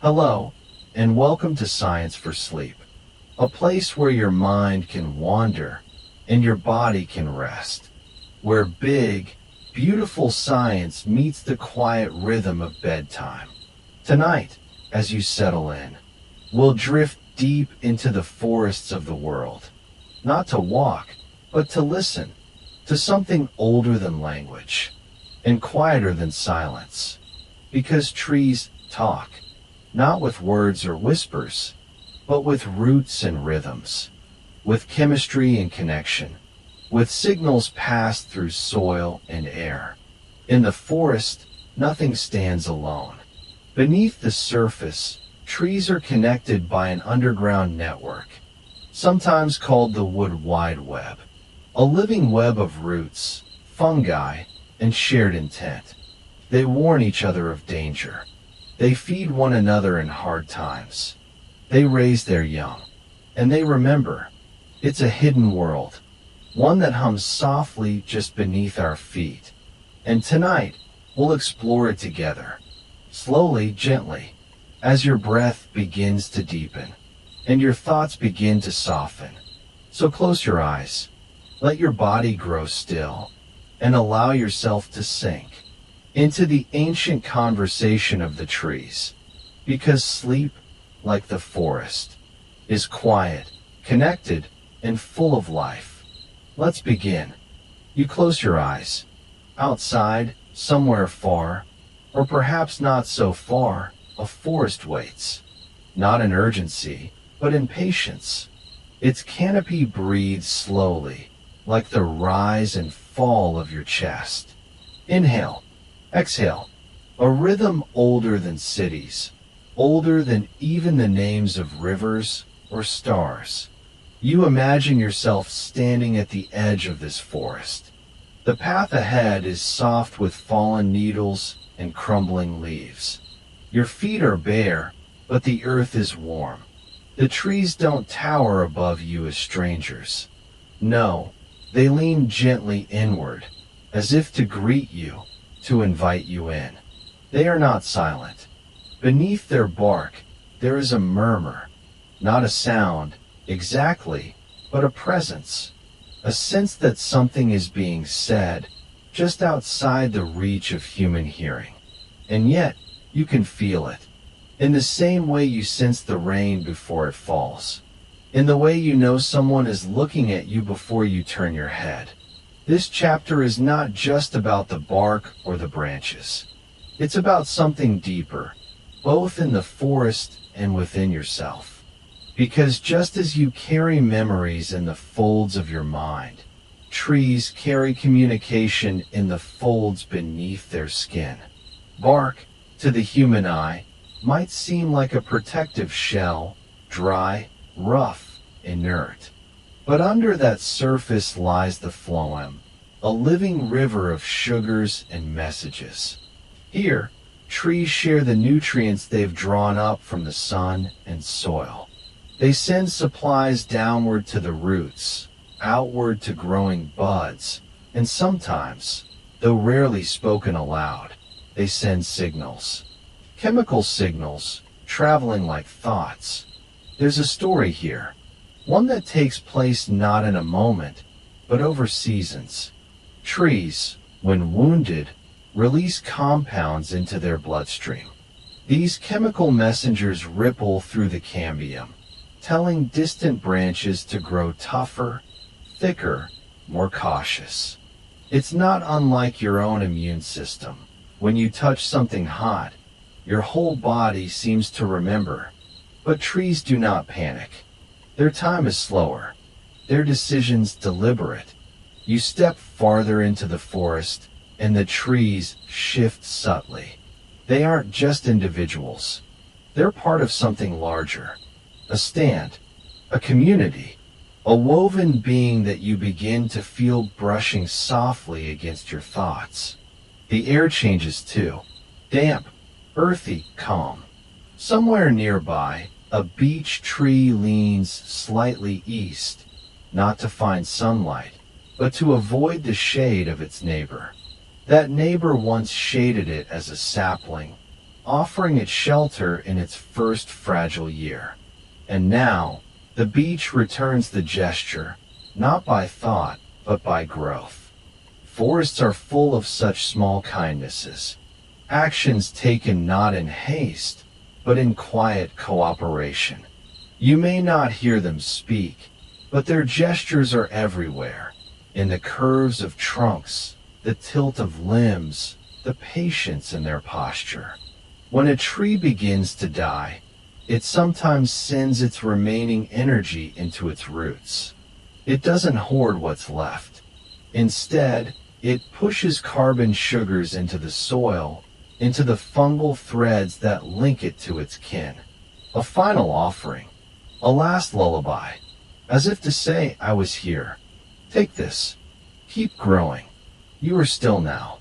Hello, and welcome to Science for Sleep, a place where your mind can wander and your body can rest, where big, beautiful science meets the quiet rhythm of bedtime. Tonight, as you settle in, we'll drift deep into the forests of the world, not to walk, but to listen to something older than language and quieter than silence, because trees talk, not with words or whispers, but with roots and rhythms, with chemistry and connection, with signals passed through soil and air. In the forest, nothing stands alone. Beneath the surface, trees are connected by an underground network, sometimes called the wood wide web, a living web of roots, fungi, and shared intent. They warn each other of danger. They feed one another in hard times. They raise their young. And they remember, it's a hidden world, one that hums softly just beneath our feet. And tonight, we'll explore it together, slowly, gently, as your breath begins to deepen, and your thoughts begin to soften. So close your eyes, let your body grow still, and allow yourself to sink into the ancient conversation of the trees, because sleep, like the forest, is quiet, connected, and full of life. Let's begin. You close your eyes. Outside, somewhere far, or perhaps not so far, a forest waits, not in urgency, but in patience. Its canopy breathes slowly, like the rise and fall of your chest. Inhale. Exhale, a rhythm older than cities, older than even the names of rivers or stars. You imagine yourself standing at the edge of this forest. The path ahead is soft with fallen needles and crumbling leaves. Your feet are bare, but the earth is warm. The trees don't tower above you as strangers. No, they lean gently inward, as if to greet you, to invite you in. They are not silent. Beneath their bark, there is a murmur, not a sound, exactly, but a presence, a sense that something is being said just outside the reach of human hearing. And yet, you can feel it, in the same way you sense the rain before it falls, in the way you know someone is looking at you before you turn your head. This chapter is not just about the bark or the branches. It's about something deeper, both in the forest and within yourself. Because just as you carry memories in the folds of your mind, trees carry communication in the folds beneath their skin. Bark, to the human eye, might seem like a protective shell, dry, rough, inert. But under that surface lies the phloem, a living river of sugars and messages. Here, trees share the nutrients they've drawn up from the sun and soil. They send supplies downward to the roots, outward to growing buds, and sometimes, though rarely spoken aloud, they send signals. Chemical signals, traveling like thoughts. There's a story here. One that takes place not in a moment, but over seasons. Trees, when wounded, release compounds into their bloodstream. These chemical messengers ripple through the cambium, telling distant branches to grow tougher, thicker, more cautious. It's not unlike your own immune system. When you touch something hot, your whole body seems to remember. But trees do not panic. Their time is slower, their decisions deliberate. You step farther into the forest, and the trees shift subtly. They aren't just individuals. They're part of something larger. A stand, a community, a woven being that you begin to feel brushing softly against your thoughts. The air changes too. Damp, earthy, calm. Somewhere nearby, a beech tree leans slightly east, not to find sunlight, but to avoid the shade of its neighbor. That neighbor once shaded it as a sapling, offering it shelter in its first fragile year. And now, the beach returns the gesture, not by thought, but by growth. Forests are full of such small kindnesses, actions taken not in haste, but in quiet cooperation. You may not hear them speak, but their gestures are everywhere, in the curves of trunks, the tilt of limbs, the patience in their posture. When a tree begins to die, it sometimes sends its remaining energy into its roots. It doesn't hoard what's left. Instead, it pushes carbon sugars into the soil, into the fungal threads that link it to its kin. A final offering, a last lullaby, as if to say, I was here. Take this. Keep growing. You are still now.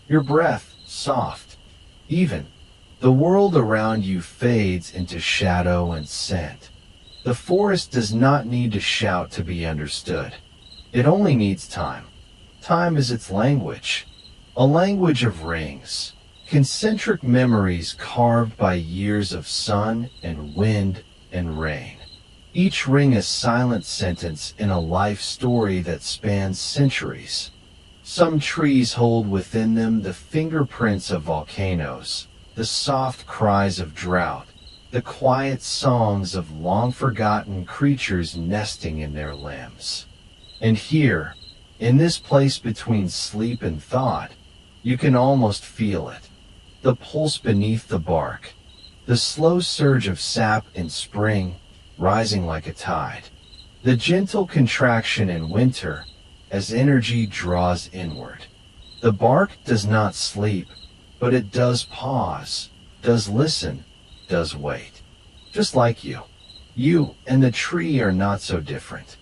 Your breath, soft, even. The world around you fades into shadow and scent. The forest does not need to shout to be understood. It only needs time. Time is its language, a language of rings, concentric memories carved by years of sun and wind and rain. Each ring a silent sentence in a life story that spans centuries. Some trees hold within them the fingerprints of volcanoes, the soft cries of drought, the quiet songs of long-forgotten creatures nesting in their limbs. And here, in this place between sleep and thought, you can almost feel it. The pulse beneath the bark, the slow surge of sap in spring, rising like a tide, the gentle contraction in winter as energy draws inward. The bark does not sleep, but it does pause, does listen, does wait. Just like you. You and the tree are not so different.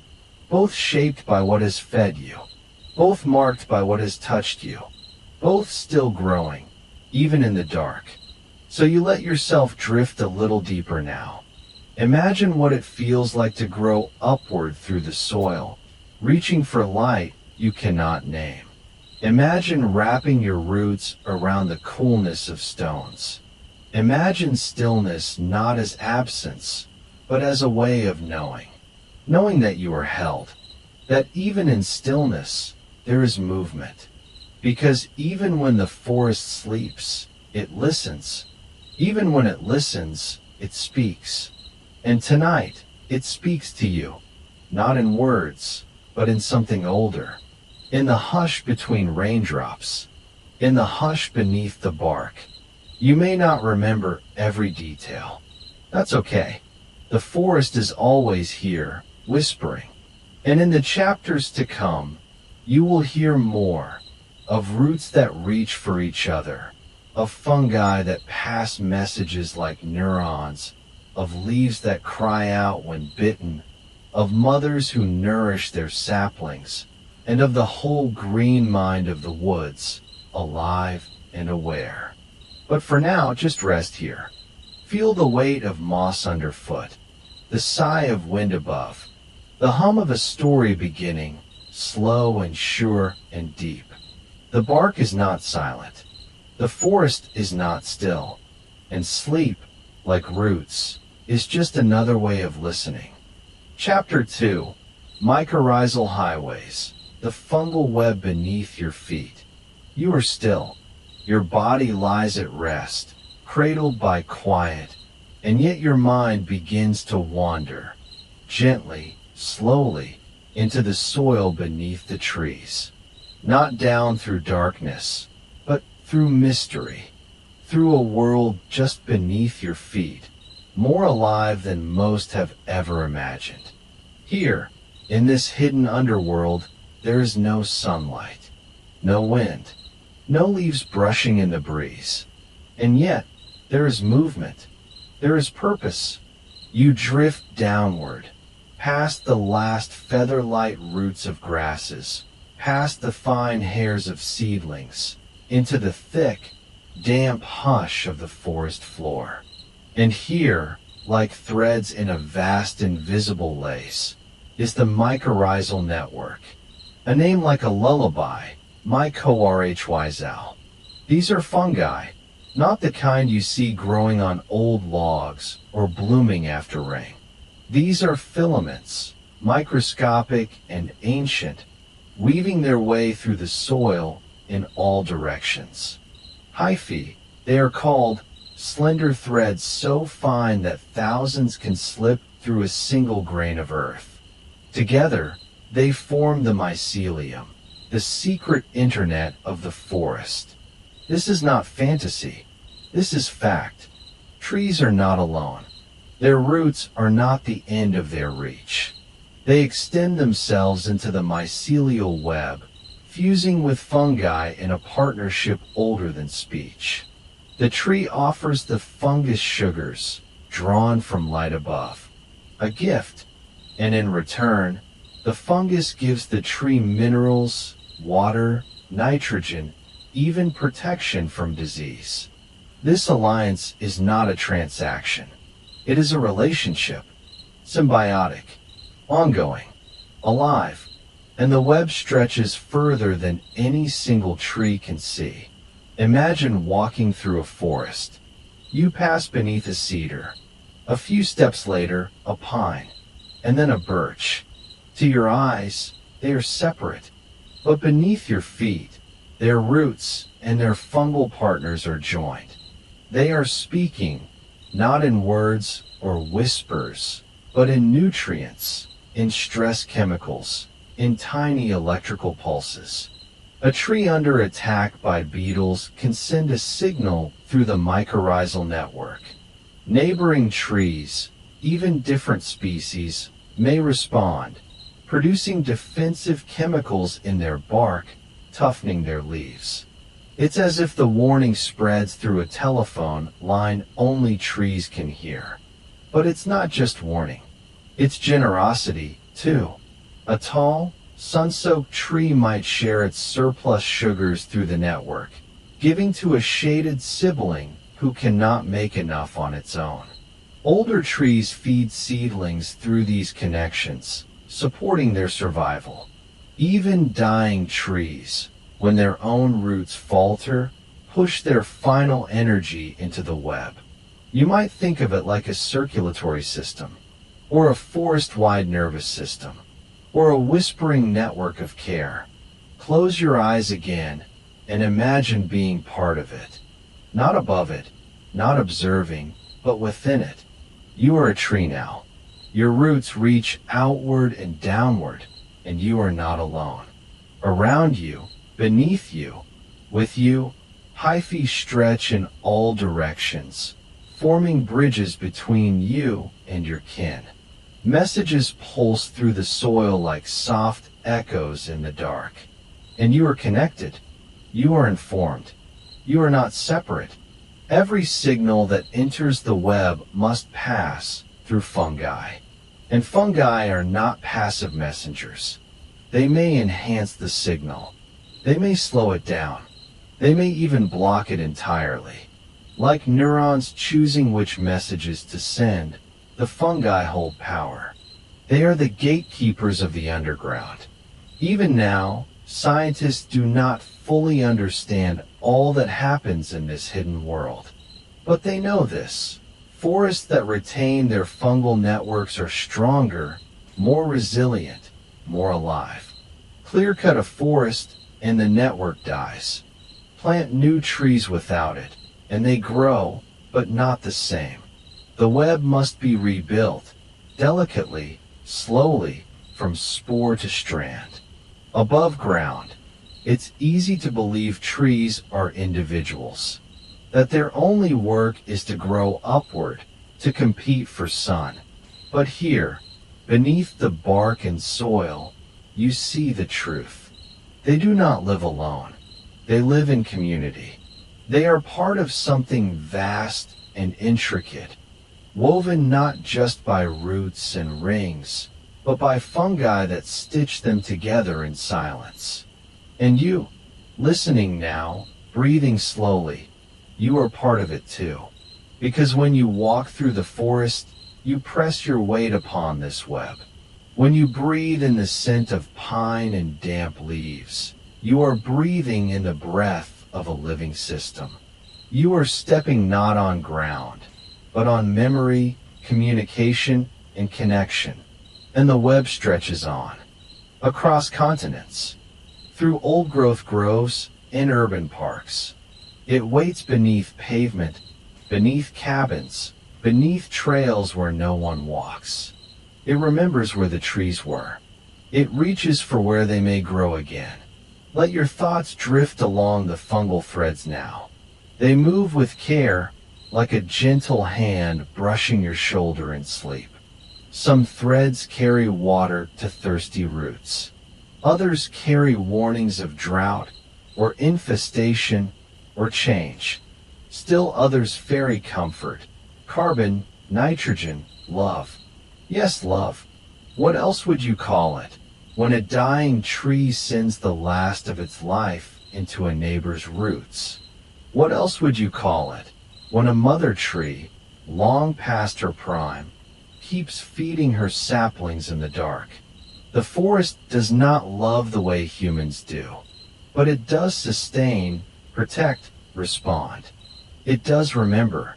Both shaped by what has fed you. Both marked by what has touched you. Both still growing, even in the dark. So you let yourself drift a little deeper now. Imagine what it feels like to grow upward through the soil, reaching for light you cannot name. Imagine wrapping your roots around the coolness of stones. Imagine stillness not as absence, but as a way of knowing. Knowing that you are held, that even in stillness, there is movement. Because even when the forest sleeps, it listens. Even when it listens, it speaks. And tonight, it speaks to you, not in words, but in something older. In the hush between raindrops, in the hush beneath the bark. You may not remember every detail. That's okay. The forest is always here, whispering. And in the chapters to come, you will hear more of roots that reach for each other, of fungi that pass messages like neurons, of leaves that cry out when bitten, of mothers who nourish their saplings, and of the whole green mind of the woods, alive and aware. But for now, just rest here. Feel the weight of moss underfoot, the sigh of wind above, the hum of a story beginning, slow and sure and deep. The bark is not silent. The forest is not still. And sleep, like roots, is just another way of listening. Chapter 2. Mycorrhizal Highways. The fungal web beneath your feet. You are still. Your body lies at rest, cradled by quiet, and yet your mind begins to wander, gently, slowly, into the soil beneath the trees. Not down through darkness, but through mystery, through a world just beneath your feet, more alive than most have ever imagined. Here, in this hidden underworld, there is no sunlight, no wind, no leaves brushing in the breeze. And yet, there is movement. There is purpose. You drift downward, past the last feather-light roots of grasses, past the fine hairs of seedlings, into the thick, damp hush of the forest floor. And here, like threads in a vast invisible lace, is the mycorrhizal network. A name like a lullaby, mycorrhizal. These are fungi, Not the kind you see growing on old logs or blooming after rain. These are filaments, microscopic and ancient, weaving their way through the soil in all directions. Hyphae, they are called, slender threads so fine that thousands can slip through a single grain of earth. Together, they form the mycelium, the secret internet of the forest. This is not fantasy. This is fact. Trees are not alone. Their roots are not the end of their reach. They extend themselves into the mycelial web, fusing with fungi in a partnership older than speech. The tree offers the fungus sugars, drawn from light above, a gift, and in return, the fungus gives the tree minerals, water, nitrogen, even protection from disease. This alliance is not a transaction. It is a relationship, symbiotic, ongoing, alive, and the web stretches further than any single tree can see. Imagine walking through a forest. You pass beneath a cedar. A few steps later, a pine, and then a birch. To your eyes, they are separate, but beneath your feet, their roots and their fungal partners are joined. They are speaking, not in words or whispers, but in nutrients, in stress chemicals, in tiny electrical pulses. A tree under attack by beetles can send a signal through the mycorrhizal network. Neighboring trees, even different species, may respond, producing defensive chemicals in their bark, toughening their leaves. It's as if the warning spreads through a telephone line only trees can hear. But it's not just warning. It's generosity, too. A tall, sun-soaked tree might share its surplus sugars through the network, giving to a shaded sibling who cannot make enough on its own. Older trees feed seedlings through these connections, supporting their survival. Even dying trees, when their own roots falter, push their final energy into the web. You might think of it like a circulatory system, or a forest-wide nervous system, or a whispering network of care. Close your eyes again and imagine being part of it. Not above it, not observing, but within it. You are a tree now. Your roots reach outward and downward, and you are not alone. Around you, beneath you, with you, hyphae stretch in all directions, forming bridges between you and your kin. Messages pulse through the soil like soft echoes in the dark. And you are connected. You are informed. You are not separate. Every signal that enters the web must pass through fungi. And fungi are not passive messengers. They may enhance the signal. They may slow it down. They may even block it entirely. Like neurons choosing which messages to send, the fungi hold power. They are the gatekeepers of the underground. Even now, scientists do not fully understand all that happens in this hidden world. But they know this. Forests that retain their fungal networks are stronger, more resilient, more alive. Clear-cut a forest and the network dies. Plant new trees without it, and they grow, but not the same. The web must be rebuilt, delicately, slowly, from spore to strand. Above ground, it's easy to believe trees are individuals, that their only work is to grow upward, to compete for sun. But here, beneath the bark and soil, you see the truth. They do not live alone. They live in community. They are part of something vast and intricate, woven not just by roots and rings, but by fungi that stitch them together in silence. And you, listening now, breathing slowly, you are part of it too. Because when you walk through the forest, you press your weight upon this web. When you breathe in the scent of pine and damp leaves, you are breathing in the breath of a living system. You are stepping not on ground, but on memory, communication, and connection. And the web stretches on, across continents, through old-growth groves and urban parks. It waits beneath pavement, beneath cabins, beneath trails where no one walks. It remembers where the trees were. It reaches for where they may grow again. Let your thoughts drift along the fungal threads now. They move with care, like a gentle hand brushing your shoulder in sleep. Some threads carry water to thirsty roots. Others carry warnings of drought, or infestation, or change. Still others ferry comfort, carbon, nitrogen, love. Yes, love. What else would you call it? When a dying tree sends the last of its life into a neighbor's roots. What else would you call it? When a mother tree, long past her prime, keeps feeding her saplings in the dark. The forest does not love the way humans do, but it does sustain, protect, respond. It does remember.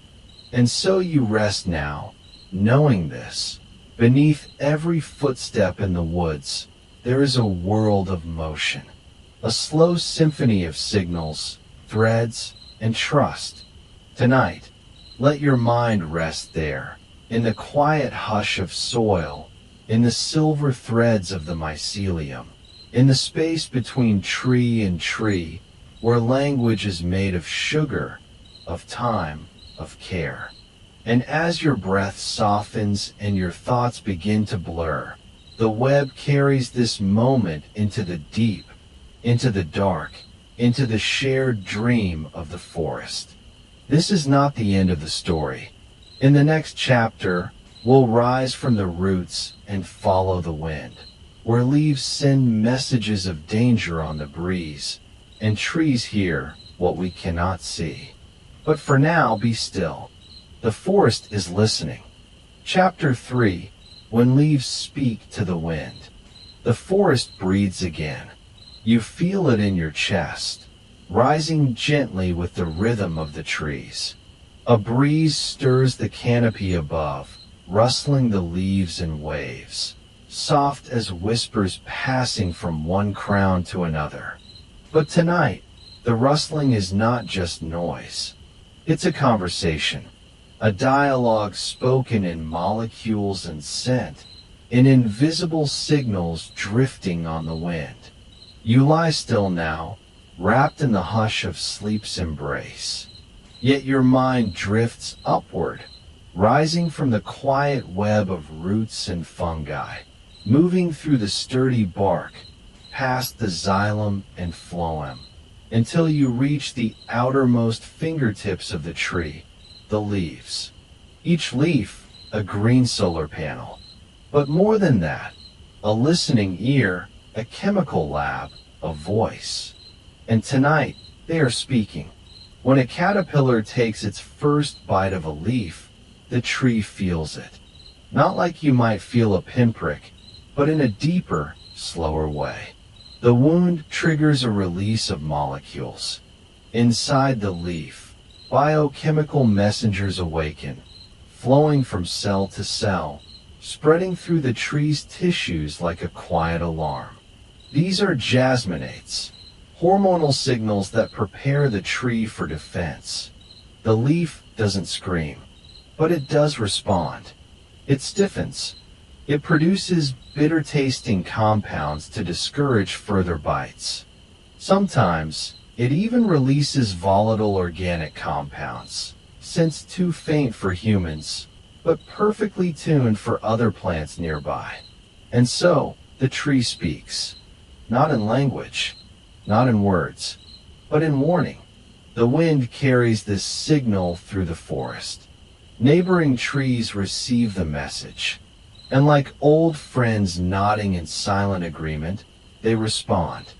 And so you rest now, knowing this. Beneath every footstep in the woods, there is a world of motion, a slow symphony of signals, threads, and trust. Tonight, let your mind rest there, in the quiet hush of soil, in the silver threads of the mycelium, in the space between tree and tree, where language is made of sugar, of time, of care. And as your breath softens and your thoughts begin to blur, the web carries this moment into the deep, into the dark, into the shared dream of the forest. This is not the end of the story. In the next chapter, we'll rise from the roots and follow the wind, where leaves send messages of danger on the breeze, and trees hear what we cannot see. But for now, be still. The forest is listening. Chapter 3, When Leaves Speak to the Wind. The forest breathes again. You feel it in your chest, rising gently with the rhythm of the trees. A breeze stirs the canopy above, rustling the leaves in waves, soft as whispers passing from one crown to another. But tonight, the rustling is not just noise. It's a conversation, a dialogue spoken in molecules and scent, in invisible signals drifting on the wind. You lie still now, wrapped in the hush of sleep's embrace. Yet your mind drifts upward, rising from the quiet web of roots and fungi, moving through the sturdy bark, past the xylem and phloem, until you reach the outermost fingertips of the tree, the leaves. Each leaf, a green solar panel. But more than that, a listening ear, a chemical lab, a voice. And tonight, they are speaking. When a caterpillar takes its first bite of a leaf, the tree feels it. Not like you might feel a pinprick, but in a deeper, slower way. The wound triggers a release of molecules. Inside the leaf, biochemical messengers awaken, flowing from cell to cell, spreading through the tree's tissues like a quiet alarm. These are jasminates, hormonal signals that prepare the tree for defense. The leaf doesn't scream, but it does respond. It stiffens. It produces bitter-tasting compounds to discourage further bites. Sometimes, it even releases volatile organic compounds, since too faint for humans, but perfectly tuned for other plants nearby. And so, the tree speaks. Not in language, not in words, but in warning. The wind carries this signal through the forest. Neighboring trees receive the message, and like old friends nodding in silent agreement, they respond.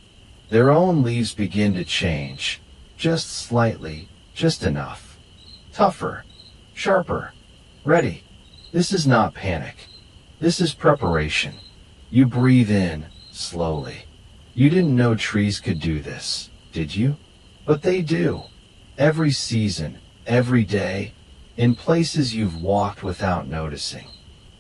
Their own leaves begin to change, just slightly, just enough. Tougher, sharper, ready. This is not panic. This is preparation. You breathe in, slowly. You didn't know trees could do this, did you? But they do. every season, every day, in places you've walked without noticing.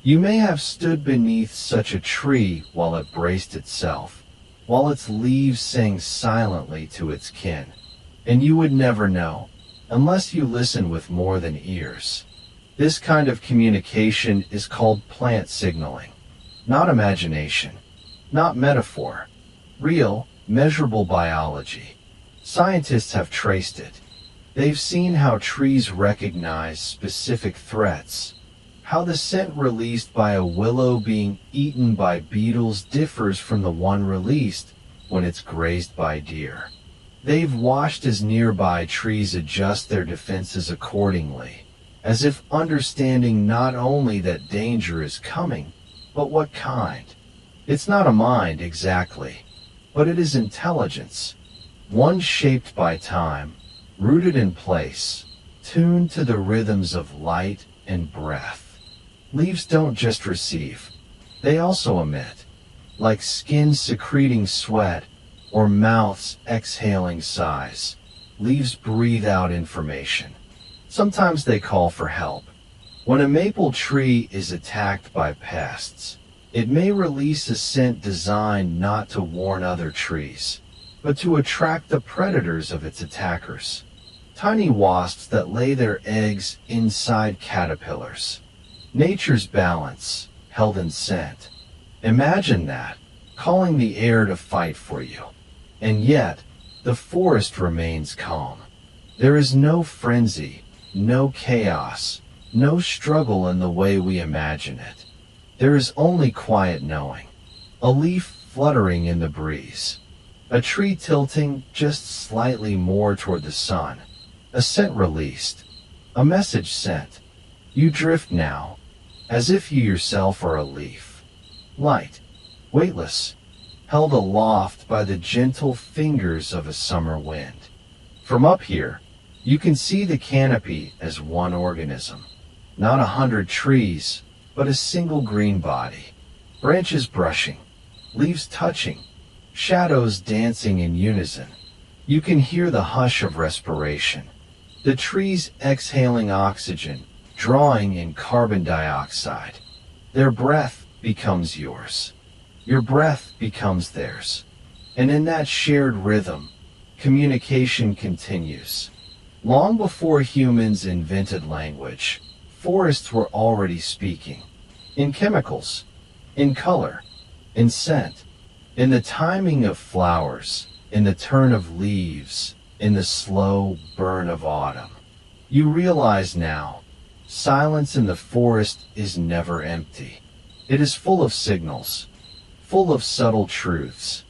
You may have stood beneath such a tree while it braced itself, while its leaves sang silently to its kin, and you would never know, unless you listen with more than ears. This kind of communication is called plant signaling, not imagination, not metaphor, real, measurable biology. Scientists have traced it. They've seen how trees recognize specific threats, how the scent released by a willow being eaten by beetles differs from the one released when it's grazed by deer. They've watched as nearby trees adjust their defenses accordingly, as if understanding not only that danger is coming, but what kind. It's not a mind exactly, but it is intelligence, one shaped by time, rooted in place, tuned to the rhythms of light and breath. Leaves don't just receive, they also emit, like skin secreting sweat or mouths exhaling sighs. Leaves breathe out information. Sometimes they call for help. When a maple tree is attacked by pests, it may release a scent designed not to warn other trees, but to attract the predators of its attackers. Tiny wasps that lay their eggs inside caterpillars. Nature's balance, held in scent. Imagine that, calling the air to fight for you. And yet, the forest remains calm. There is no frenzy, no chaos, no struggle in the way we imagine it. There is only quiet knowing. A leaf fluttering in the breeze. A tree tilting just slightly more toward the sun. A scent released. A message sent. You drift now, as if you yourself are a leaf. Light, weightless, held aloft by the gentle fingers of a summer wind. From up here, you can see the canopy as one organism. Not 100 trees, but a single green body. Branches brushing, leaves touching, shadows dancing in unison. You can hear the hush of respiration. The trees exhaling oxygen, drawing in carbon dioxide. Their breath becomes yours. Your breath becomes theirs. And in that shared rhythm, communication continues. Long before humans invented language, forests were already speaking. In chemicals, in color, in scent, in the timing of flowers, in the turn of leaves, in the slow burn of autumn. You realize now, silence in the forest is never empty. It is full of signals, full of subtle truths.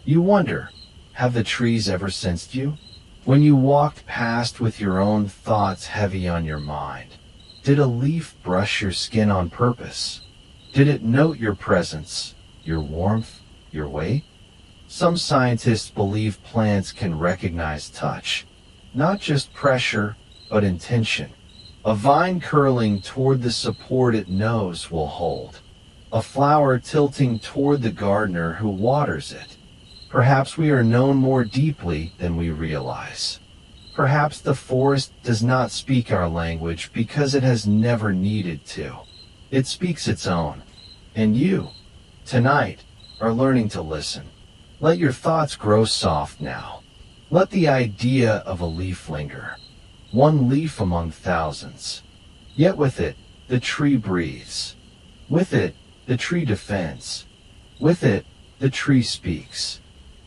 You wonder, have the trees ever sensed you? When you walked past with your own thoughts heavy on your mind, did a leaf brush your skin on purpose? Did it note your presence, your warmth, your weight? Some scientists believe plants can recognize touch, not just pressure, but intention. A vine curling toward the support it knows will hold. A flower tilting toward the gardener who waters it. Perhaps we are known more deeply than we realize. Perhaps the forest does not speak our language because it has never needed to. It speaks its own. And you, tonight, are learning to listen. Let your thoughts grow soft now. Let the idea of a leaf linger. One leaf among thousands. Yet with it, the tree breathes. With it, the tree defends. With it, the tree speaks.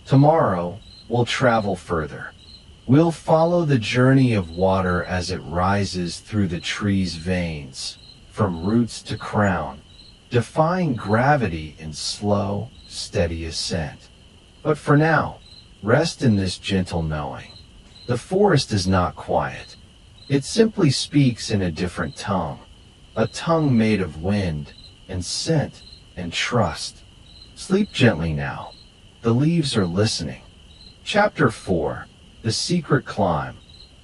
Tomorrow, we'll travel further. We'll follow the journey of water as it rises through the tree's veins, from roots to crown, defying gravity in slow, steady ascent. But for now, rest in this gentle knowing. The forest is not quiet. It simply speaks in a different tongue, a tongue made of wind and scent and trust. Sleep gently now. The leaves are listening. Chapter 4. The Secret Climb.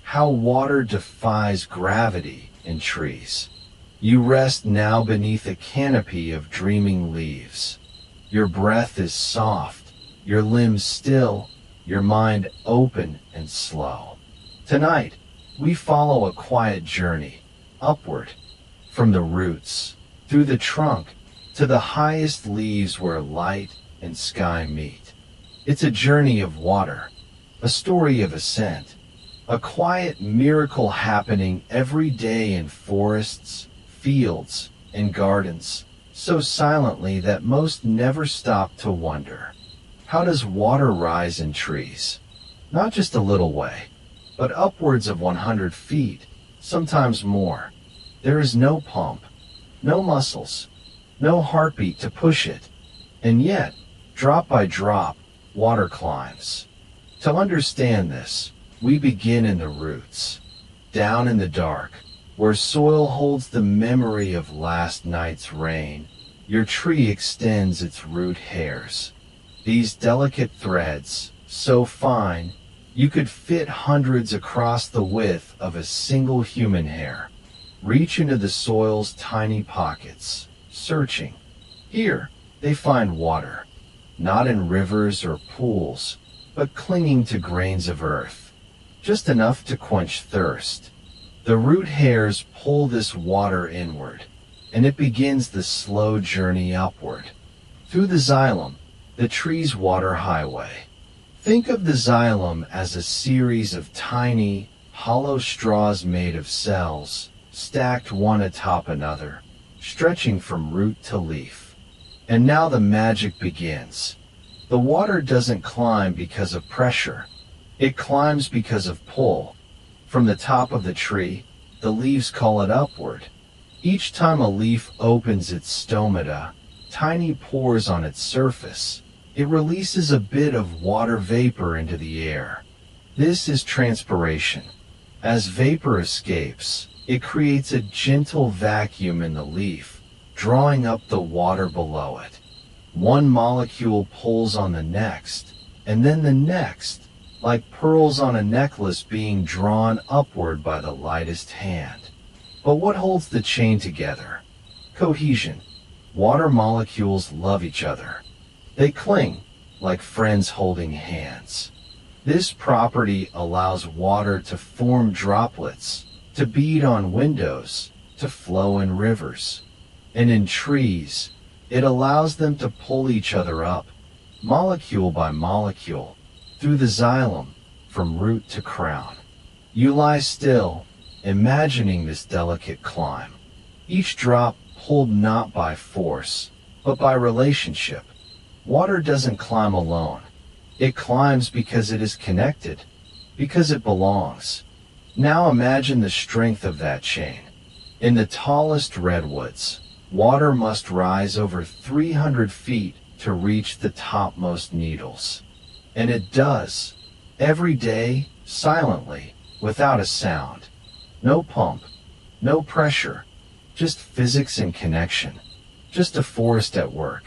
How Water Defies Gravity in Trees. You rest now beneath a canopy of dreaming leaves. Your breath is soft, your limbs still, your mind open and slow. Tonight, We follow a quiet journey, upward, from the roots, through the trunk, to the highest leaves where light and sky meet. It's a journey of water, a story of ascent, a quiet miracle happening every day in forests, fields, and gardens, so silently that most never stop to wonder. How does water rise in trees? Not just a little way, but upwards of 100 feet, sometimes more. There is no pump, no muscles, no heartbeat to push it, and yet, drop by drop, water climbs. To understand this, we begin in the roots, down in the dark, where soil holds the memory of last night's rain. Your tree extends its root hairs. These delicate threads, so fine, you could fit hundreds across the width of a single human hair, reach into the soil's tiny pockets, searching. Here, they find water, not in rivers or pools, but clinging to grains of earth, just enough to quench thirst. The root hairs pull this water inward, and it begins the slow journey upward. Through the xylem, the tree's water highway. Think of the xylem as a series of tiny, hollow straws made of cells, stacked one atop another, stretching from root to leaf. And now the magic begins. The water doesn't climb because of pressure. It climbs because of pull. From the top of the tree, the leaves call it upward. Each time a leaf opens its stomata, tiny pores on its surface, it releases a bit of water vapor into the air. This is transpiration. As vapor escapes, it creates a gentle vacuum in the leaf, drawing up the water below it. One molecule pulls on the next, and then the next, like pearls on a necklace being drawn upward by the lightest hand. But what holds the chain together? Cohesion. Water molecules love each other. They cling, like friends holding hands. This property allows water to form droplets, to bead on windows, to flow in rivers. And in trees, it allows them to pull each other up, molecule by molecule, through the xylem, from root to crown. You lie still, imagining this delicate climb. Each drop pulled not by force, but by relationship. Water doesn't climb alone. It climbs because it is connected, because it belongs. Now imagine the strength of that chain. In the tallest redwoods, water must rise over 300 feet to reach the topmost needles. And it does, every day, silently, without a sound. No pump, no pressure, just physics and connection, just a forest at work.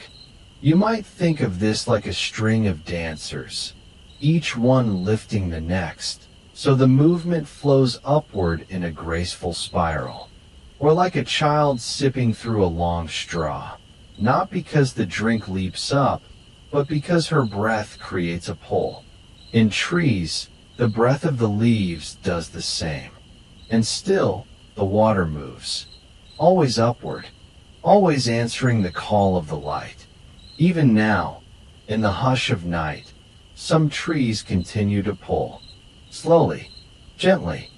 You might think of this like a string of dancers, each one lifting the next, so the movement flows upward in a graceful spiral. Or like a child sipping through a long straw, not because the drink leaps up, but because her breath creates a pull. In trees, the breath of the leaves does the same. And still, the water moves, always upward, always answering the call of the light. Even now, in the hush of night, some trees continue to pull, slowly, gently,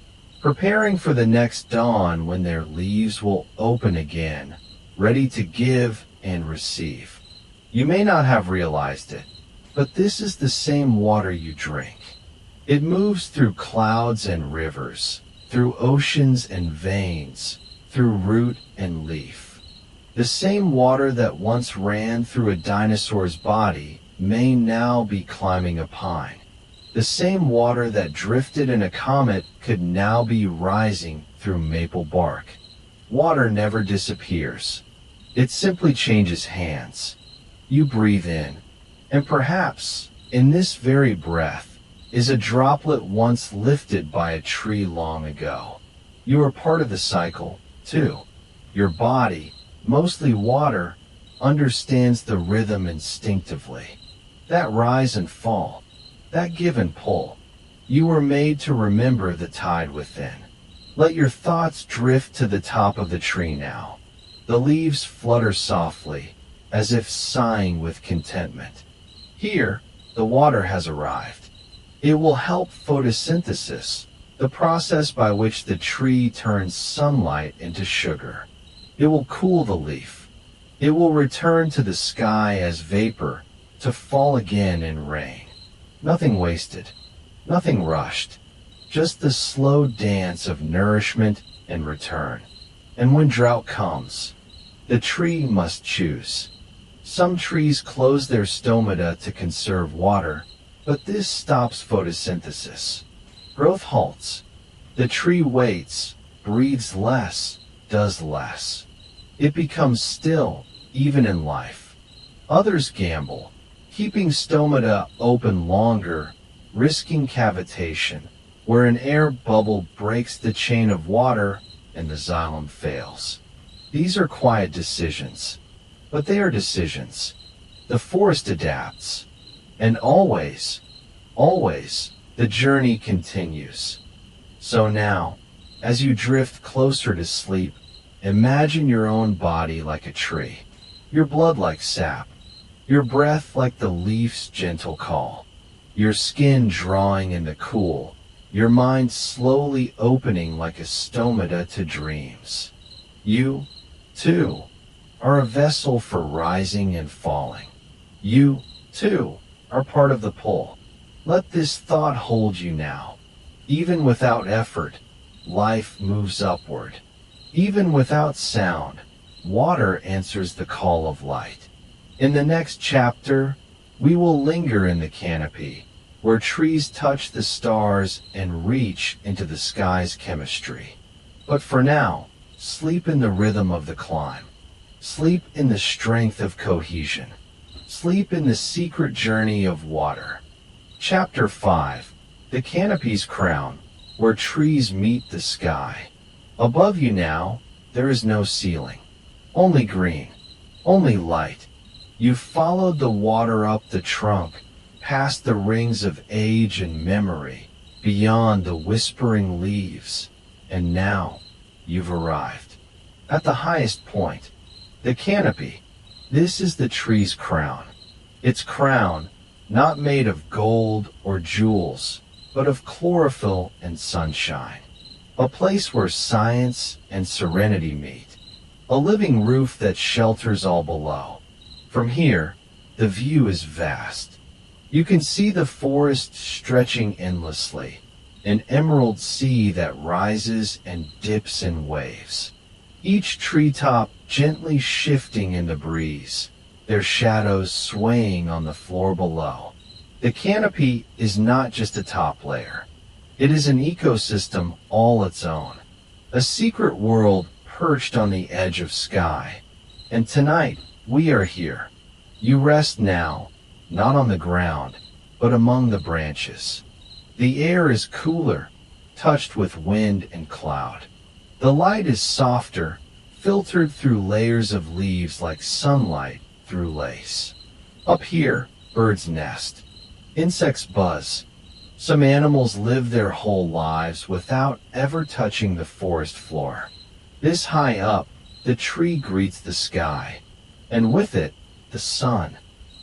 preparing for the next dawn when their leaves will open again, ready to give and receive. You may not have realized it, but this is the same water you drink. It moves through clouds and rivers, through oceans and veins, through root and leaf. The same water that once ran through a dinosaur's body may now be climbing a pine. The same water that drifted in a comet could now be rising through maple bark. Water never disappears. It simply changes hands. You breathe in, and perhaps, in this very breath, is a droplet once lifted by a tree long ago. You are part of the cycle, too. Your body, mostly water, understands the rhythm instinctively. That rise and fall, that give and pull. You were made to remember the tide within. Let your thoughts drift to the top of the tree now. The leaves flutter softly, as if sighing with contentment. Here, the water has arrived. It will help photosynthesis, the process by which the tree turns sunlight into sugar. It will cool the leaf. It will return to the sky as vapor, to fall again in rain. Nothing wasted, nothing rushed, just the slow dance of nourishment and return. And when drought comes, the tree must choose. Some trees close their stomata to conserve water, but this stops photosynthesis. Growth halts. The tree waits, breathes less, does less. It becomes still, even in life. Others gamble, keeping stomata open longer, risking cavitation, where an air bubble breaks the chain of water and the xylem fails. These are quiet decisions, but they are decisions. The forest adapts, and always, the journey continues. So now, as you drift closer to sleep, imagine your own body like a tree, your blood like sap, your breath like the leaf's gentle call, your skin drawing in the cool, your mind slowly opening like a stomata to dreams. You, too, are a vessel for rising and falling. You, too, are part of the pull. Let this thought hold you now. Even without effort, life moves upward. Even without sound, water answers the call of light. In the next chapter, we will linger in the canopy, where trees touch the stars and reach into the sky's chemistry. But for now, sleep in the rhythm of the climb. Sleep in the strength of cohesion. Sleep in the secret journey of water. Chapter 5. The canopy's crown, where trees meet the sky. Above you now, there is no ceiling. Only green. Only light. You've followed the water up the trunk, past the rings of age and memory, beyond the whispering leaves, and now you've arrived. At the highest point, the canopy. This is the tree's crown. Its crown, not made of gold or jewels, but of chlorophyll and sunshine. A place where science and serenity meet. A living roof that shelters all below. From here, the view is vast. You can see the forest stretching endlessly, an emerald sea that rises and dips in waves. Each treetop gently shifting in the breeze, their shadows swaying on the floor below. The canopy is not just a top layer. It is an ecosystem all its own, a secret world perched on the edge of sky. And tonight, we are here. You rest now, not on the ground, but among the branches. The air is cooler, touched with wind and cloud. The light is softer, filtered through layers of leaves like sunlight through lace. Up here, birds nest. Insects buzz. Some animals live their whole lives without ever touching the forest floor. This high up, the tree greets the sky, and with it, the sun.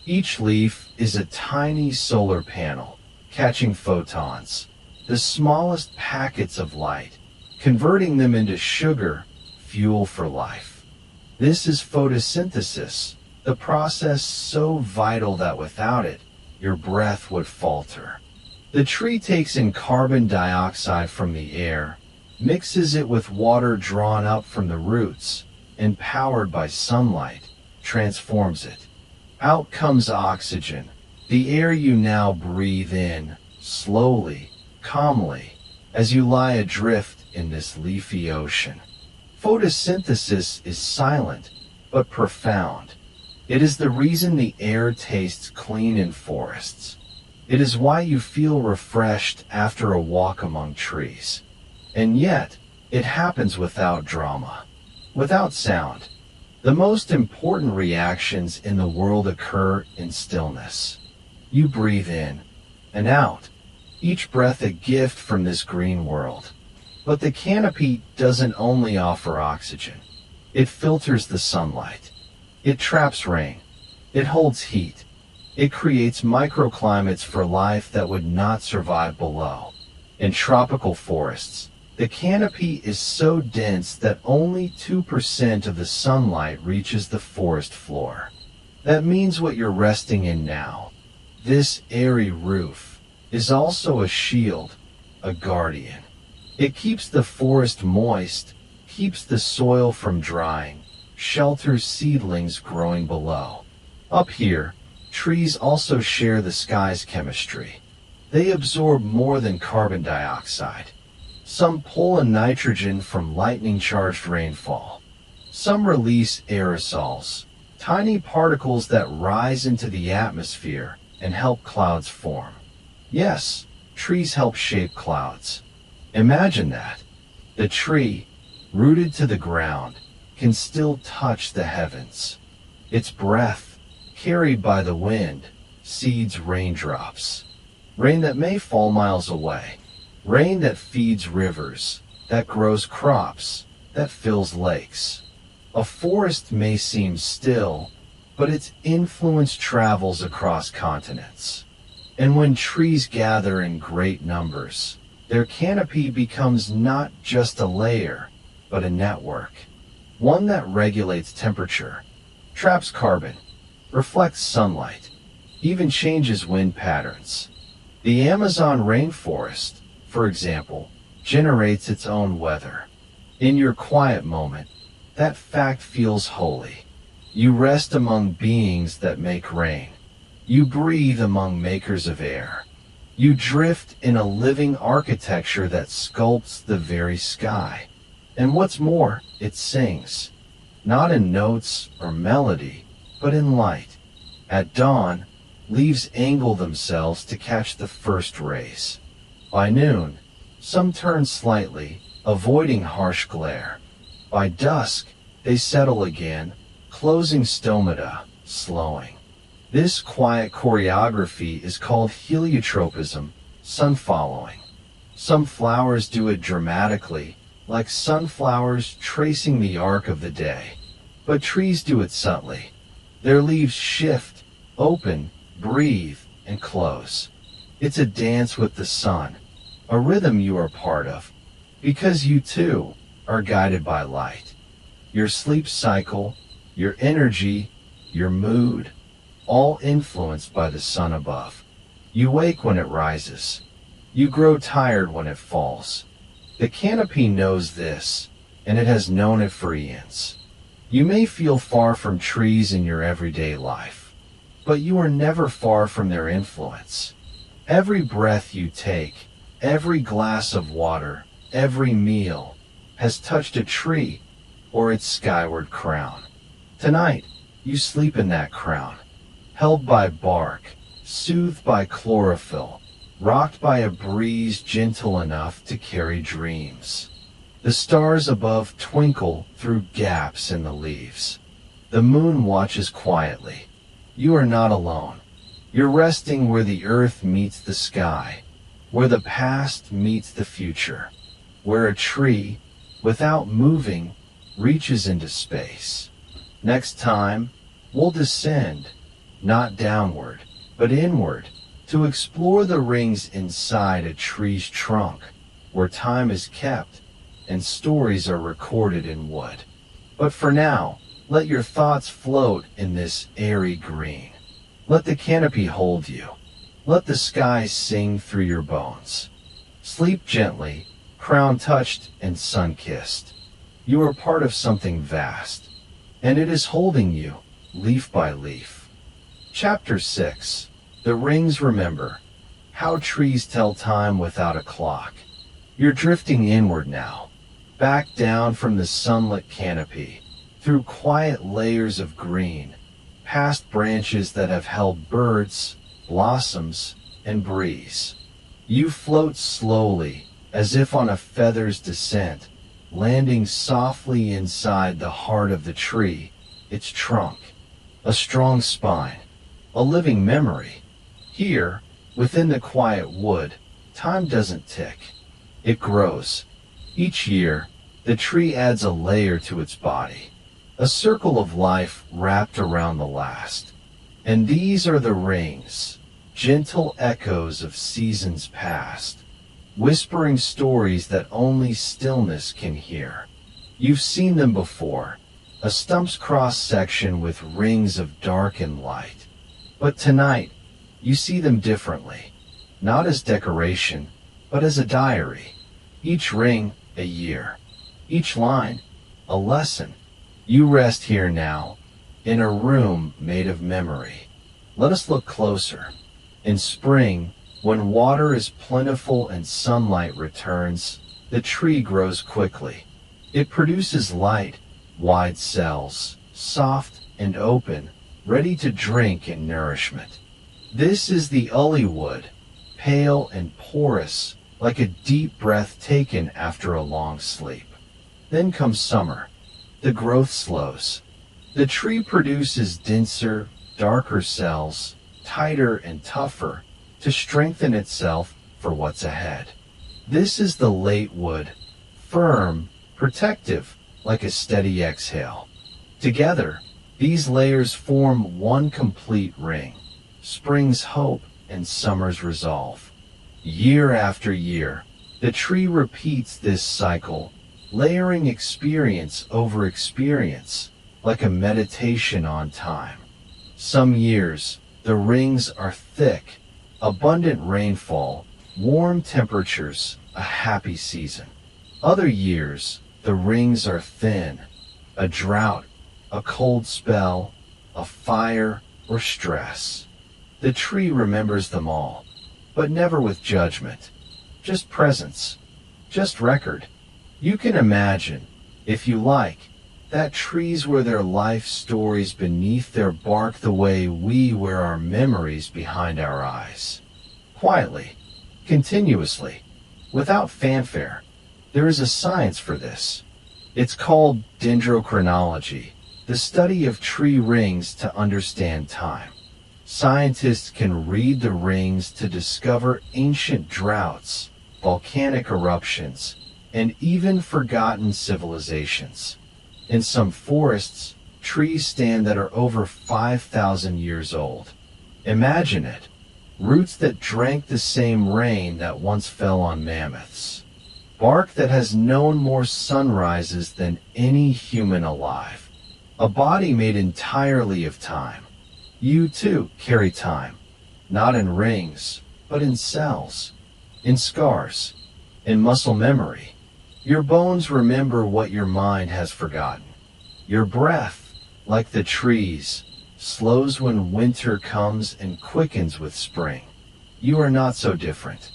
Each leaf is a tiny solar panel, catching photons, the smallest packets of light, converting them into sugar, fuel for life. This is photosynthesis, the process so vital that without it, your breath would falter. The tree takes in carbon dioxide from the air, mixes it with water drawn up from the roots, and powered by sunlight, transforms it. Out comes oxygen, the air you now breathe in, slowly, calmly, as you lie adrift in this leafy ocean. Photosynthesis is silent, but profound. It is the reason the air tastes clean in forests. It is why you feel refreshed after a walk among trees. And yet, it happens without drama, without sound. The most important reactions in the world occur in stillness. You breathe in and out, each breath a gift from this green world. But the canopy doesn't only offer oxygen. It filters the sunlight. It traps rain. It holds heat. It creates microclimates for life that would not survive below. In tropical forests, the canopy is so dense that only 2% of the sunlight reaches the forest floor. That means what you're resting in now, this airy roof, is also a shield, a guardian. It keeps the forest moist, keeps the soil from drying, shelters seedlings growing below. Up here, trees also share the sky's chemistry. They absorb more than carbon dioxide. Some pull in nitrogen from lightning-charged rainfall. Some release aerosols, tiny particles that rise into the atmosphere and help clouds form. Yes, trees help shape clouds. Imagine that. The tree, rooted to the ground, can still touch the heavens. Its breath, carried by the wind, seeds raindrops. Rain that may fall miles away. Rain that feeds rivers, that grows crops, that fills lakes. A forest may seem still, but its influence travels across continents. And when trees gather in great numbers, their canopy becomes not just a layer, but a network. One that regulates temperature, traps carbon, reflects sunlight, even changes wind patterns. The Amazon rainforest, for example, generates its own weather. In your quiet moment, that fact feels holy. You rest among beings that make rain. You breathe among makers of air. You drift in a living architecture that sculpts the very sky. And what's more, it sings. Not in notes or melody, but in light. At dawn, leaves angle themselves to catch the first rays. By noon, some turn slightly, avoiding harsh glare. By dusk, they settle again, closing stomata, slowing. This quiet choreography is called heliotropism, sun following. Some flowers do it dramatically, like sunflowers tracing the arc of the day. But trees do it subtly. Their leaves shift, open, breathe, and close. It's a dance with the sun, a rhythm you are part of, because you too are guided by light. Your sleep cycle, your energy, your mood, all influenced by the sun above. You wake when it rises. You grow tired when it falls. The canopy knows this, and it has known it for eons. You may feel far from trees in your everyday life, but you are never far from their influence. Every breath you take, every glass of water, every meal, has touched a tree or its skyward crown. Tonight, you sleep in that crown, held by bark, soothed by chlorophyll, rocked by a breeze gentle enough to carry dreams. The stars above twinkle through gaps in the leaves. The moon watches quietly. You are not alone. You're resting where the earth meets the sky, where the past meets the future, where a tree, without moving, reaches into space. Next time, we'll descend, not downward, but inward, to explore the rings inside a tree's trunk, where time is kept and stories are recorded in wood. But for now, let your thoughts float in this airy green. Let the canopy hold you. Let the sky sing through your bones. Sleep gently, crown touched and sun kissed. You are part of something vast, and it is holding you, leaf by leaf. Chapter 6. The Rings Remember. How Trees Tell Time Without a Clock. You're drifting inward now, back down from the sunlit canopy, through quiet layers of green, past branches that have held birds, blossoms, and breeze. You float slowly, as if on a feather's descent, landing softly inside the heart of the tree, its trunk, a strong spine, a living memory. Here, within the quiet wood, time doesn't tick. It grows. Each year, the tree adds a layer to its body, a circle of life wrapped around the last. And these are the rings, gentle echoes of seasons past, whispering stories that only stillness can hear. You've seen them before, a stump's cross-section with rings of dark and light. But tonight, you see them differently, not as decoration, but as a diary. Each ring, a year. Each line, a lesson. You rest here now, in a room made of memory. Let us look closer. In spring, when water is plentiful and sunlight returns, the tree grows quickly. It produces light, wide cells, soft and open, ready to drink in nourishment. This is the wood, pale and porous, like a deep breath taken after a long sleep. Then comes summer. The growth slows. The tree produces denser, darker cells, tighter and tougher, to strengthen itself for what's ahead. This is the late wood, firm, protective, like a steady exhale. Together, these layers form one complete ring, spring's hope and summer's resolve. Year after year, the tree repeats this cycle, layering experience over experience, like a meditation on time. Some years, the rings are thick, abundant rainfall, warm temperatures, a happy season. Other years, the rings are thin, a drought, a cold spell, a fire, or stress. The tree remembers them all, but never with judgment, just presence, just record. You can imagine, if you like, that trees wear their life stories beneath their bark the way we wear our memories behind our eyes. Quietly, continuously, without fanfare. There is a science for this. It's called dendrochronology, the study of tree rings to understand time. Scientists can read the rings to discover ancient droughts, volcanic eruptions, and even forgotten civilizations. In some forests, trees stand that are over 5,000 years old. Imagine it, roots that drank the same rain that once fell on mammoths. Bark that has known more sunrises than any human alive. A body made entirely of time. You too carry time, not in rings, but in cells, in scars, in muscle memory. Your bones remember what your mind has forgotten. Your breath, like the trees, slows when winter comes and quickens with spring. You are not so different.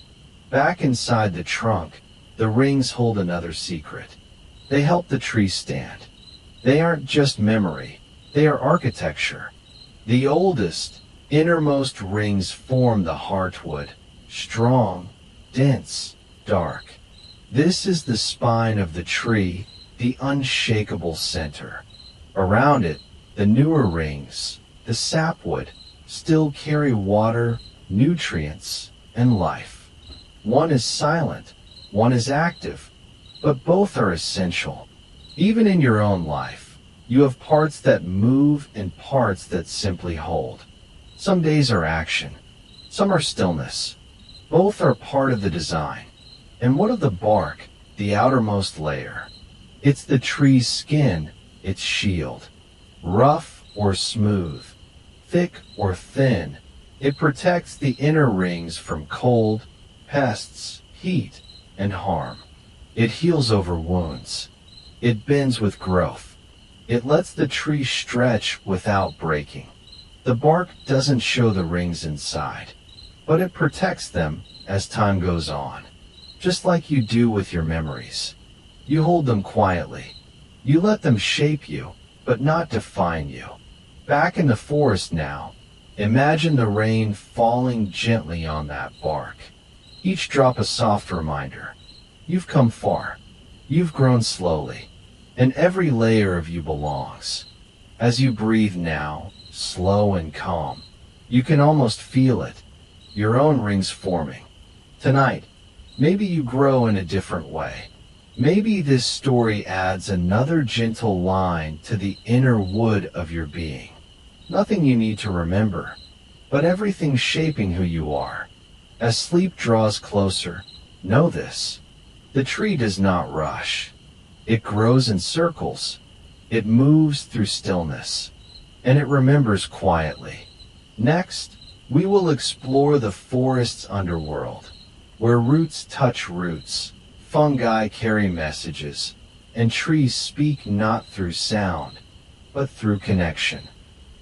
Back inside the trunk, the rings hold another secret. They help the tree stand. They aren't just memory, they are architecture. The oldest, innermost rings form the heartwood, strong, dense, dark. This is the spine of the tree, the unshakable center. Around it, the newer rings, the sapwood, still carry water, nutrients, and life. One is silent, one is active, but both are essential. Even in your own life, you have parts that move and parts that simply hold. Some days are action, some are stillness. Both are part of the design. And what of the bark, the outermost layer? It's the tree's skin, its shield. Rough or smooth, thick or thin, it protects the inner rings from cold, pests, heat, and harm. It heals over wounds. It bends with growth. It lets the tree stretch without breaking. The bark doesn't show the rings inside, but it protects them as time goes on. Just like you do with your memories. You hold them quietly. You let them shape you, but not define you. Back in the forest now, imagine the rain falling gently on that bark. Each drop a soft reminder. You've come far. You've grown slowly. And every layer of you belongs. As you breathe now, slow and calm, you can almost feel it. Your own rings forming. Tonight, maybe you grow in a different way. Maybe this story adds another gentle line to the inner wood of your being. Nothing you need to remember, but everything shaping who you are. As sleep draws closer, know this: the tree does not rush. It grows in circles. It moves through stillness, and it remembers quietly. Next, we will explore the forest's underworld, where roots touch roots, fungi carry messages, and trees speak not through sound, but through connection.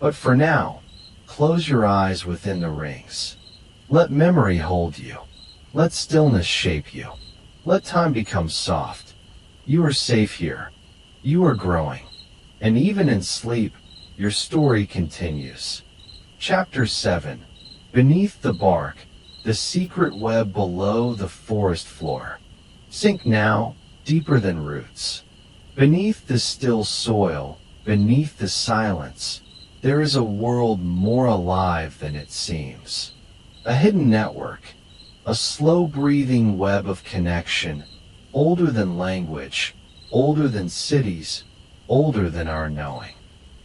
But for now, close your eyes within the rings. Let memory hold you. Let stillness shape you. Let time become soft. You are safe here. You are growing. And even in sleep, your story continues. Chapter 7. Beneath the bark, the secret web below the forest floor. Sink now, deeper than roots. Beneath the still soil, beneath the silence, there is a world more alive than it seems. A hidden network, a slow-breathing web of connection, older than language, older than cities, older than our knowing.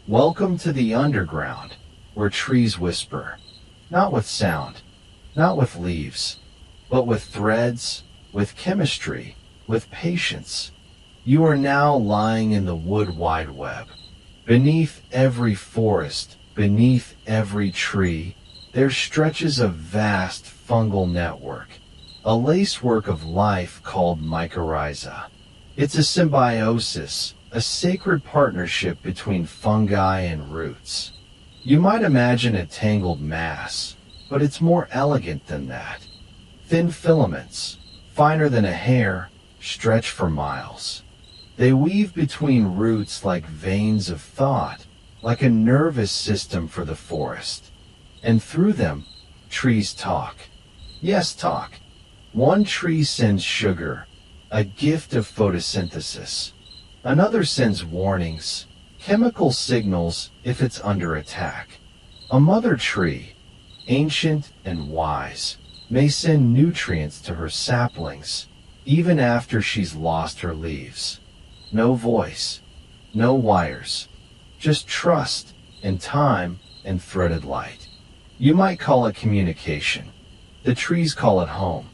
Welcome to the underground, where trees whisper, not with sound, not with leaves, but with threads, with chemistry, with patience. You are now lying in the wood wide web. Beneath every forest, beneath every tree, there stretches a vast fungal network, a lacework of life called mycorrhiza. It's a symbiosis, a sacred partnership between fungi and roots. You might imagine a tangled mass, but it's more elegant than that. Thin filaments, finer than a hair, stretch for miles. They weave between roots like veins of thought, like a nervous system for the forest. And through them, trees talk. Yes, talk. One tree sends sugar, a gift of photosynthesis. Another sends warnings, chemical signals if it's under attack. A mother tree, ancient and wise, may send nutrients to her saplings, even after she's lost her leaves. No voice, no wires, just trust and time and threaded light. You might call it communication. The trees call it home.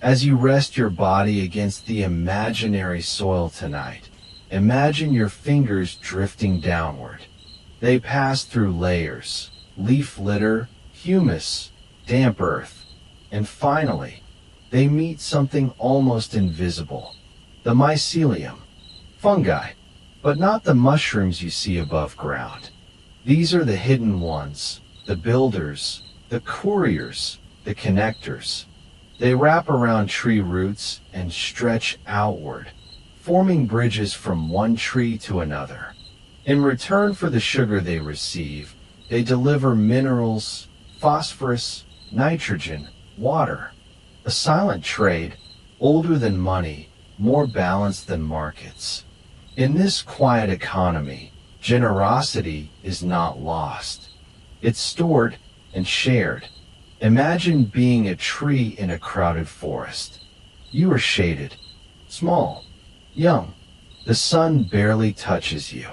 As you rest your body against the imaginary soil tonight, imagine your fingers drifting downward. They pass through layers, leaf litter, humus, damp earth, and finally, they meet something almost invisible, the mycelium, fungi, but not the mushrooms you see above ground. These are the hidden ones, the builders, the couriers, the connectors. They wrap around tree roots and stretch outward, forming bridges from one tree to another. In return for the sugar they receive, they deliver minerals, phosphorus, nitrogen, water. A silent trade, older than money, more balanced than markets. In this quiet economy, generosity is not lost. It's stored and shared. Imagine being a tree in a crowded forest. You are shaded, small, young. The sun barely touches you,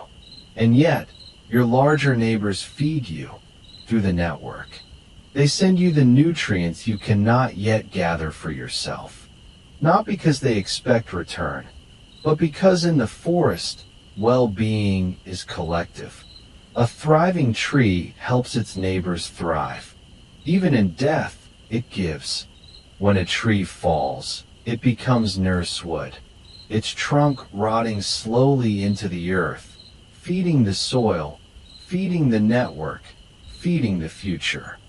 and yet your larger neighbors feed you through the network. They send you the nutrients you cannot yet gather for yourself, not because they expect return, but because in the forest, well-being is collective. A thriving tree helps its neighbors thrive. Even in death, it gives. When a tree falls, it becomes nursewood, its trunk rotting slowly into the earth, feeding the soil, feeding the network, feeding the future.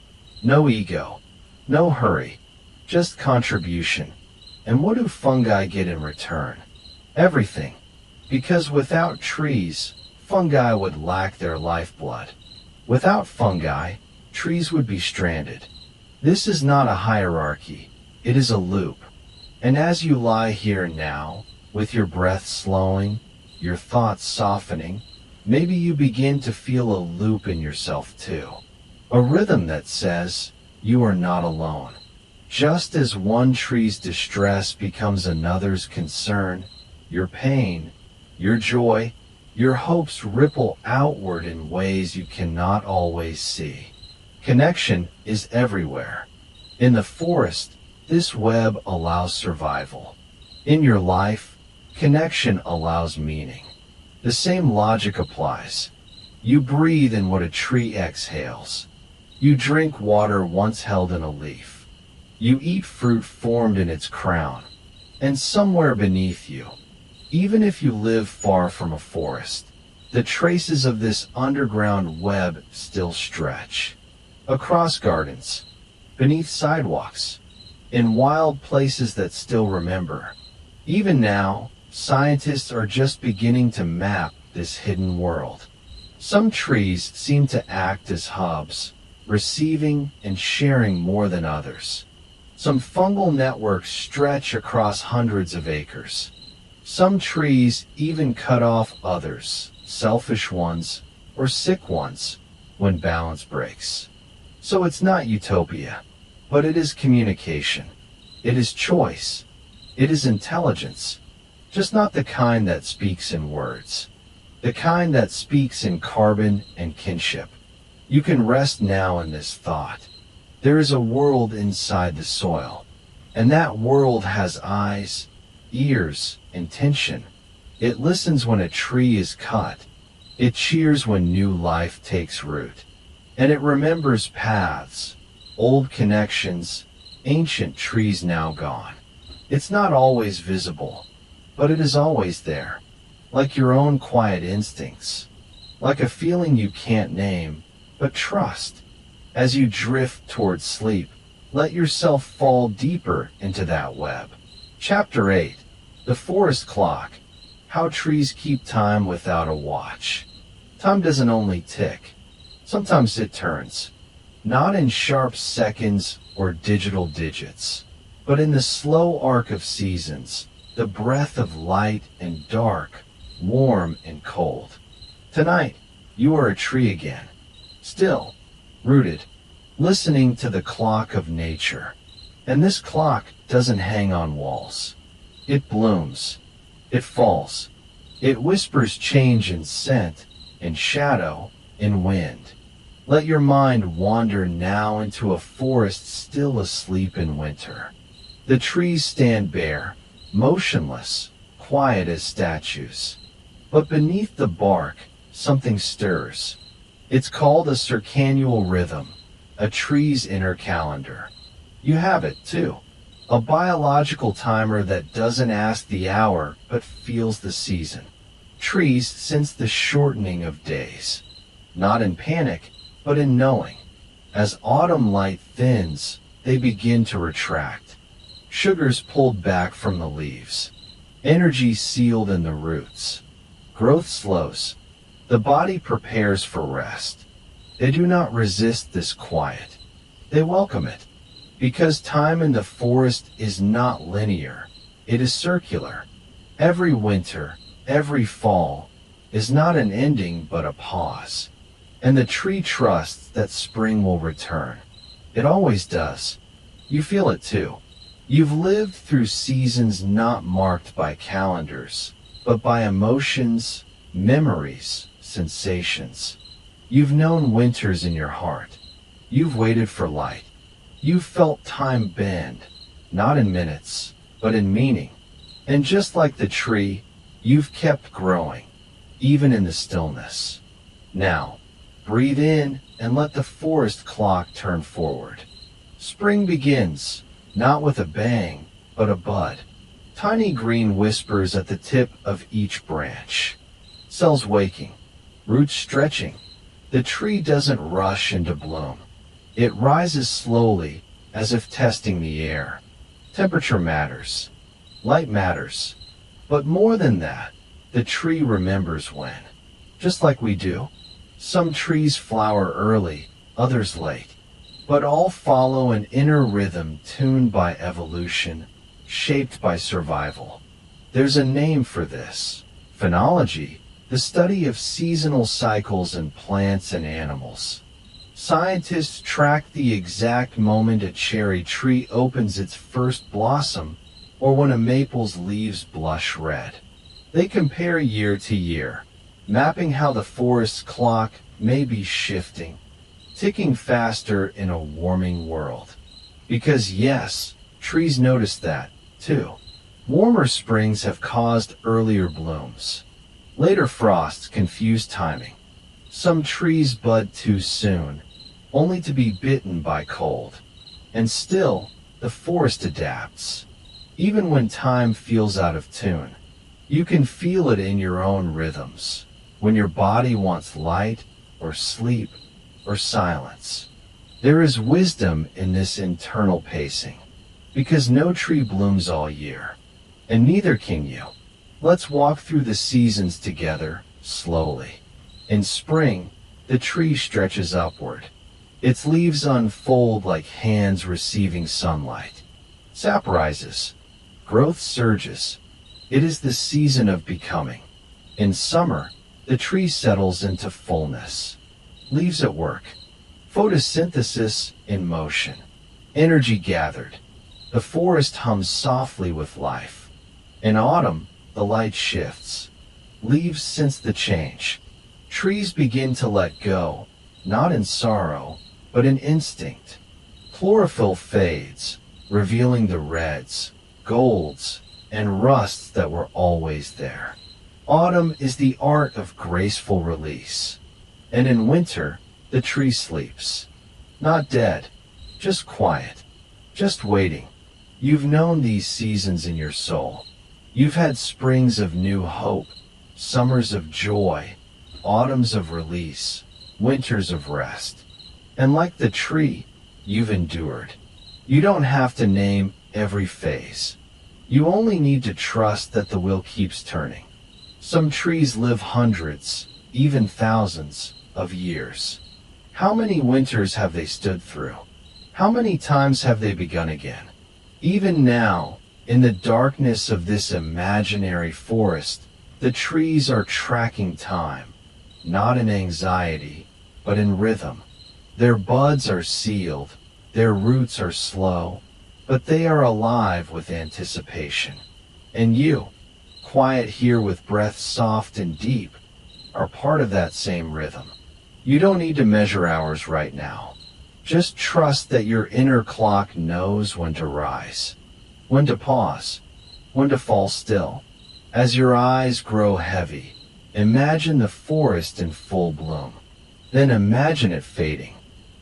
No ego, no hurry, just contribution. And what do fungi get in return? Everything. Because without trees, fungi would lack their lifeblood. Without fungi, trees would be stranded. This is not a hierarchy, it is a loop. And as you lie here now, with your breath slowing, your thoughts softening, maybe you begin to feel a loop in yourself too. A rhythm that says, you are not alone. Just as one tree's distress becomes another's concern, your pain, your joy, your hopes ripple outward in ways you cannot always see. Connection is everywhere. In the forest, this web allows survival. In your life, connection allows meaning. The same logic applies. You breathe in what a tree exhales. You drink water once held in a leaf. You eat fruit formed in its crown. And somewhere beneath you, even if you live far from a forest, the traces of this underground web still stretch. Across gardens, beneath sidewalks, in wild places that still remember. Even now, scientists are just beginning to map this hidden world. Some trees seem to act as hubs, receiving and sharing more than others. Some fungal networks stretch across hundreds of acres. Some trees even cut off others, selfish ones or sick ones, when balance breaks. So it's not utopia, but it is communication. It is choice. It is intelligence. Just not the kind that speaks in words. The kind that speaks in carbon and kinship. You can rest now in this thought. There is a world inside the soil, and that world has eyes, ears, intention. It listens when a tree is cut. It cheers when new life takes root. And it remembers paths, old connections, ancient trees now gone. It's not always visible, but it is always there, like your own quiet instincts, like a feeling you can't name, but trust. As you drift towards sleep, let yourself fall deeper into that web. Chapter 8. The Forest Clock. How trees keep time without a watch. Time doesn't only tick. Sometimes it turns. Not in sharp seconds or digital digits, but in the slow arc of seasons, the breath of light and dark, warm and cold. Tonight, you are a tree again. Still, rooted, listening to the clock of nature. And this clock doesn't hang on walls. It blooms. It falls. It whispers change in scent, in shadow, in wind. Let your mind wander now into a forest still asleep in winter. The trees stand bare, motionless, quiet as statues. But beneath the bark, something stirs. It's called a circannual rhythm, a tree's inner calendar. You have it, too. A biological timer that doesn't ask the hour, but feels the season. Trees sense the shortening of days. Not in panic, but in knowing. As autumn light thins, they begin to retract. Sugars pulled back from the leaves. Energy sealed in the roots. Growth slows. The body prepares for rest. They do not resist this quiet. They welcome it. Because time in the forest is not linear. It is circular. Every winter, every fall, is not an ending but a pause. And the tree trusts that spring will return. It always does. You feel it too. You've lived through seasons not marked by calendars, but by emotions, memories, sensations. You've known winters in your heart. You've waited for light. You've felt time bend, not in minutes, but in meaning. And just like the tree, you've kept growing, even in the stillness. Now, breathe in and let the forest clock turn forward. Spring begins, not with a bang, but a bud. Tiny green whispers at the tip of each branch. Cells waking, roots stretching. The tree doesn't rush into bloom. It rises slowly, as if testing the air. Temperature matters. Light matters. But more than that, the tree remembers when. Just like we do. Some trees flower early, others late. But all follow an inner rhythm tuned by evolution, shaped by survival. There's a name for this. Phenology, the study of seasonal cycles in plants and animals. Scientists track the exact moment a cherry tree opens its first blossom or when a maple's leaves blush red. They compare year to year, mapping how the forest's clock may be shifting, ticking faster in a warming world. Because yes, trees notice that, too. Warmer springs have caused earlier blooms. Later frosts confuse timing. Some trees bud too soon, only to be bitten by cold. And still, the forest adapts. Even when time feels out of tune, you can feel it in your own rhythms, when your body wants light, or sleep, or silence. There is wisdom in this internal pacing, because no tree blooms all year, and neither can you. Let's walk through the seasons together, slowly. In spring, the tree stretches upward. Its leaves unfold like hands receiving sunlight. Sap rises. Growth surges. It is the season of becoming. In summer, the tree settles into fullness. Leaves at work. Photosynthesis in motion. Energy gathered. The forest hums softly with life. In autumn, the light shifts. Leaves sense the change. Trees begin to let go, not in sorrow, but in instinct. Chlorophyll fades, revealing the reds, golds, and rusts that were always there. Autumn is the art of graceful release. And in winter, the tree sleeps. Not dead, just quiet, just waiting. You've known these seasons in your soul. You've had springs of new hope, summers of joy, autumns of release, winters of rest. And like the tree, you've endured. You don't have to name every phase. You only need to trust that the wheel keeps turning. Some trees live hundreds, even thousands, of years. How many winters have they stood through? How many times have they begun again? Even now, in the darkness of this imaginary forest, the trees are tracking time, not in anxiety, but in rhythm. Their buds are sealed, their roots are slow, but they are alive with anticipation. And you, quiet here with breath soft and deep, are part of that same rhythm. You don't need to measure hours right now. Just trust that your inner clock knows when to rise, when to pause, when to fall still. As your eyes grow heavy, imagine the forest in full bloom. Then imagine it fading,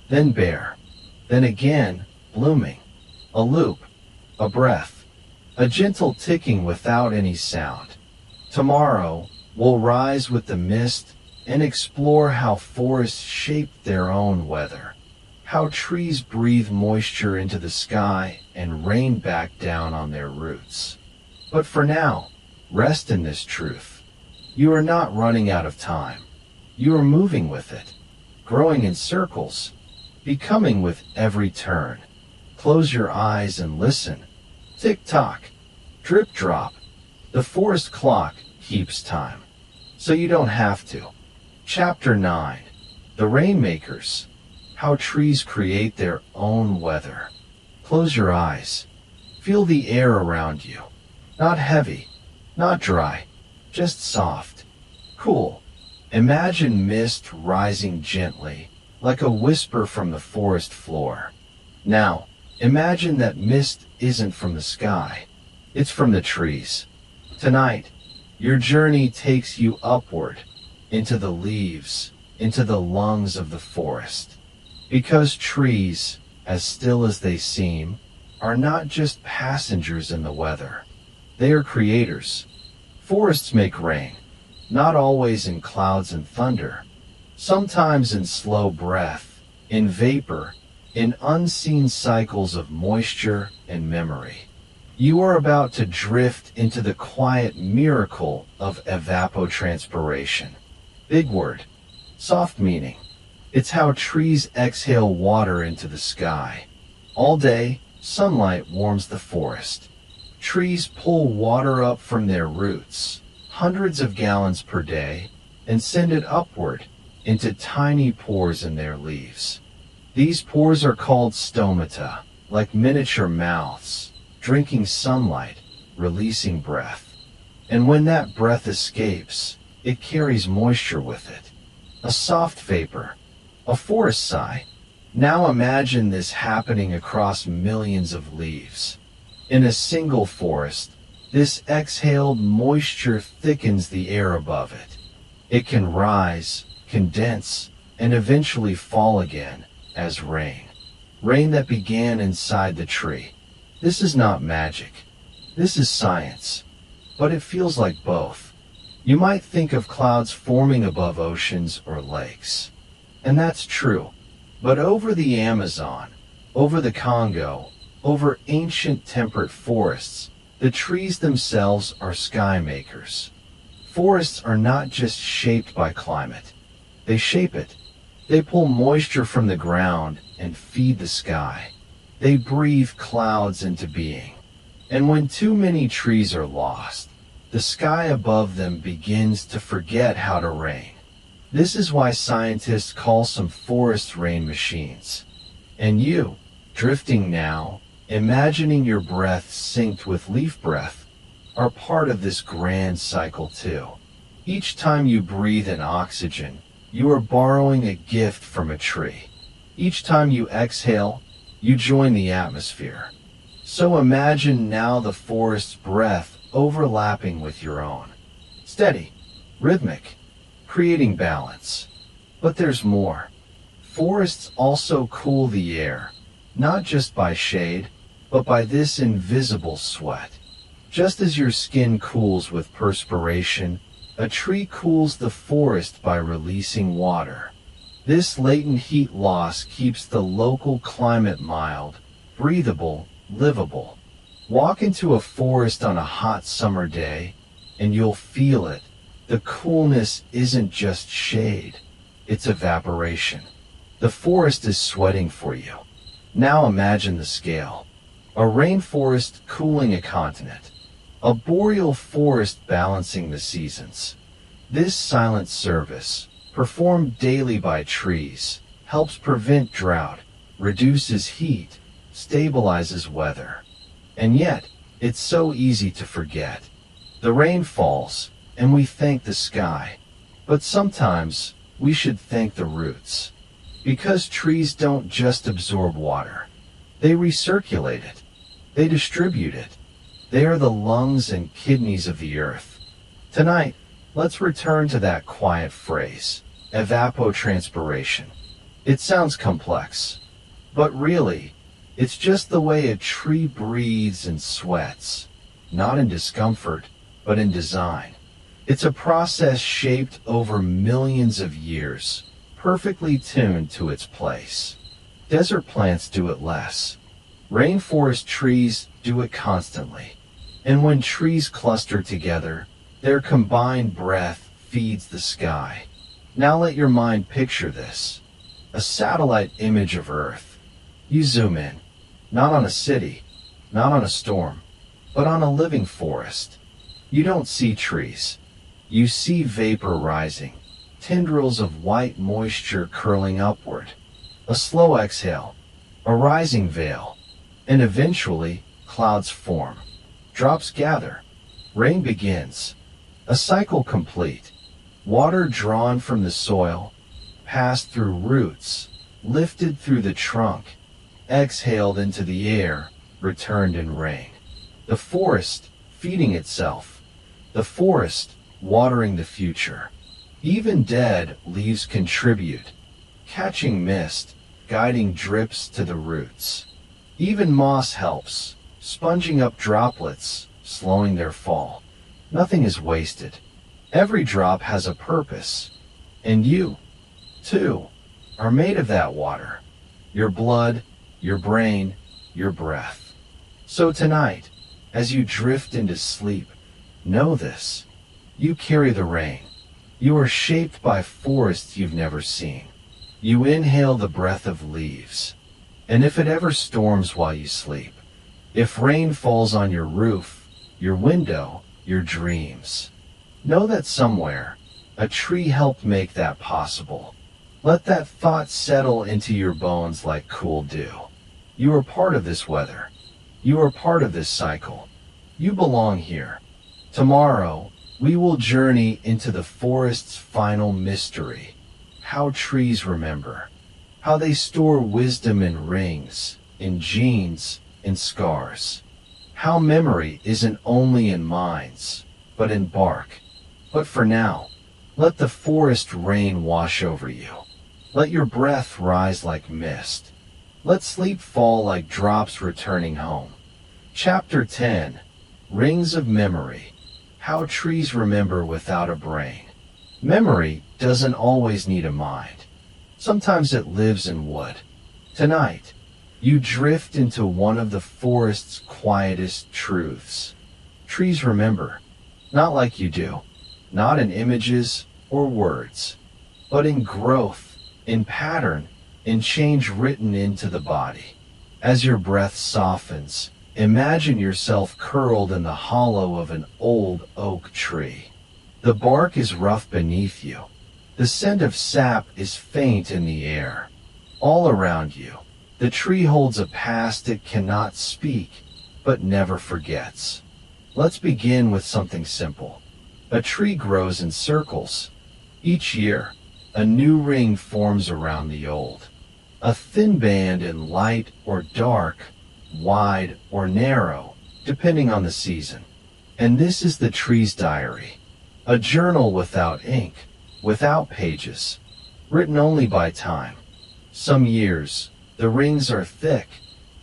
then bare, then again blooming. A loop, a breath, a gentle ticking without any sound. Tomorrow, we'll rise with the mist and explore how forests shape their own weather, how trees breathe moisture into the sky and rain back down on their roots. But for now, rest in this truth. You are not running out of time. You are moving with it, growing in circles, becoming with every turn. Close your eyes and listen. Tick-tock, drip-drop. The forest clock keeps time, so you don't have to. Chapter 9. The Rainmakers. How trees create their own weather. Close your eyes. Feel the air around you. Not heavy, not dry, just soft, cool. Imagine mist rising gently, like a whisper from the forest floor. Now, imagine that mist isn't from the sky. It's from the trees. Tonight, your journey takes you upward, into the leaves, into the lungs of the forest. Because trees, as still as they seem, are not just passengers in the weather. They are creators. Forests make rain, not always in clouds and thunder, sometimes in slow breath, in vapor, in unseen cycles of moisture and memory. You are about to drift into the quiet miracle of evapotranspiration. Big word, soft meaning. It's how trees exhale water into the sky. All day, sunlight warms the forest. Trees pull water up from their roots, hundreds of gallons per day, and send it upward into tiny pores in their leaves. These pores are called stomata, like miniature mouths, drinking sunlight, releasing breath. And when that breath escapes, it carries moisture with it. A soft vapor, a forest sigh. Now imagine this happening across millions of leaves. In a single forest, this exhaled moisture thickens the air above it. It can rise, condense, and eventually fall again as rain. Rain that began inside the tree. This is not magic. This is science. But it feels like both. You might think of clouds forming above oceans or lakes. And that's true. But over the Amazon, over the Congo, over ancient temperate forests, the trees themselves are sky makers. Forests are not just shaped by climate. They shape it. They pull moisture from the ground and feed the sky. They breathe clouds into being. And when too many trees are lost, the sky above them begins to forget how to rain. This is why scientists call some forests rain machines. And you, drifting now, imagining your breath synced with leaf breath, are part of this grand cycle too. Each time you breathe in oxygen, you are borrowing a gift from a tree. Each time you exhale, you join the atmosphere. So imagine now the forest's breath overlapping with your own. Steady, rhythmic, creating balance. But there's more. Forests also cool the air, not just by shade, but by this invisible sweat. Just as your skin cools with perspiration, a tree cools the forest by releasing water. This latent heat loss keeps the local climate mild, breathable, livable. Walk into a forest on a hot summer day, and you'll feel it. The coolness isn't just shade, it's evaporation. The forest is sweating for you. Now imagine the scale. A rainforest cooling a continent. A boreal forest balancing the seasons. This silent service, performed daily by trees, helps prevent drought, reduces heat, stabilizes weather. And yet, it's so easy to forget. The rain falls, and we thank the sky. But sometimes, we should thank the roots. Because trees don't just absorb water. They recirculate it. They distribute it. They are the lungs and kidneys of the earth. Tonight, let's return to that quiet phrase, evapotranspiration. It sounds complex, but really, it's just the way a tree breathes and sweats, not in discomfort, but in design. It's a process shaped over millions of years, perfectly tuned to its place. Desert plants do it less. Rainforest trees do it constantly. And when trees cluster together, their combined breath feeds the sky. Now let your mind picture this. A satellite image of Earth. You zoom in, not on a city, not on a storm, but on a living forest. You don't see trees. You see vapor rising, tendrils of white moisture curling upward, a slow exhale, a rising veil, and eventually clouds form. Drops gather. Rain begins. A cycle complete. Water drawn from the soil, passed through roots, lifted through the trunk, exhaled into the air, returned in rain. The forest feeding itself. The forest watering the future. Even dead leaves contribute, catching mist, guiding drips to the roots. Even moss helps, sponging up droplets, slowing their fall. Nothing is wasted. Every drop has a purpose. And you, too, are made of that water. Your blood, your brain, your breath. So tonight, as you drift into sleep, know this. You carry the rain. You are shaped by forests you've never seen. You inhale the breath of leaves. And if it ever storms while you sleep, if rain falls on your roof, your window, your dreams, know that somewhere, a tree helped make that possible. Let that thought settle into your bones like cool dew. You are part of this weather. You are part of this cycle. You belong here. Tomorrow, we will journey into the forest's final mystery, how trees remember, how they store wisdom in rings, in genes, in scars, how memory isn't only in minds, but in bark. But for now, let the forest rain wash over you. Let your breath rise like mist. Let sleep fall like drops returning home. Chapter 10, Rings of Memory, How Trees Remember Without a Brain. Memory doesn't always need a mind. Sometimes it lives in wood. Tonight, you drift into one of the forest's quietest truths. Trees remember, not like you do, not in images or words, but in growth, in pattern, in change written into the body. As your breath softens, imagine yourself curled in the hollow of an old oak tree. The bark is rough beneath you. The scent of sap is faint in the air. All around you, the tree holds a past it cannot speak, but never forgets. Let's begin with something simple. A tree grows in circles. Each year, a new ring forms around the old. A thin band in light or dark, wide or narrow, depending on the season. And this is the tree's diary. A journal without ink, without pages, written only by time. Some years, the rings are thick,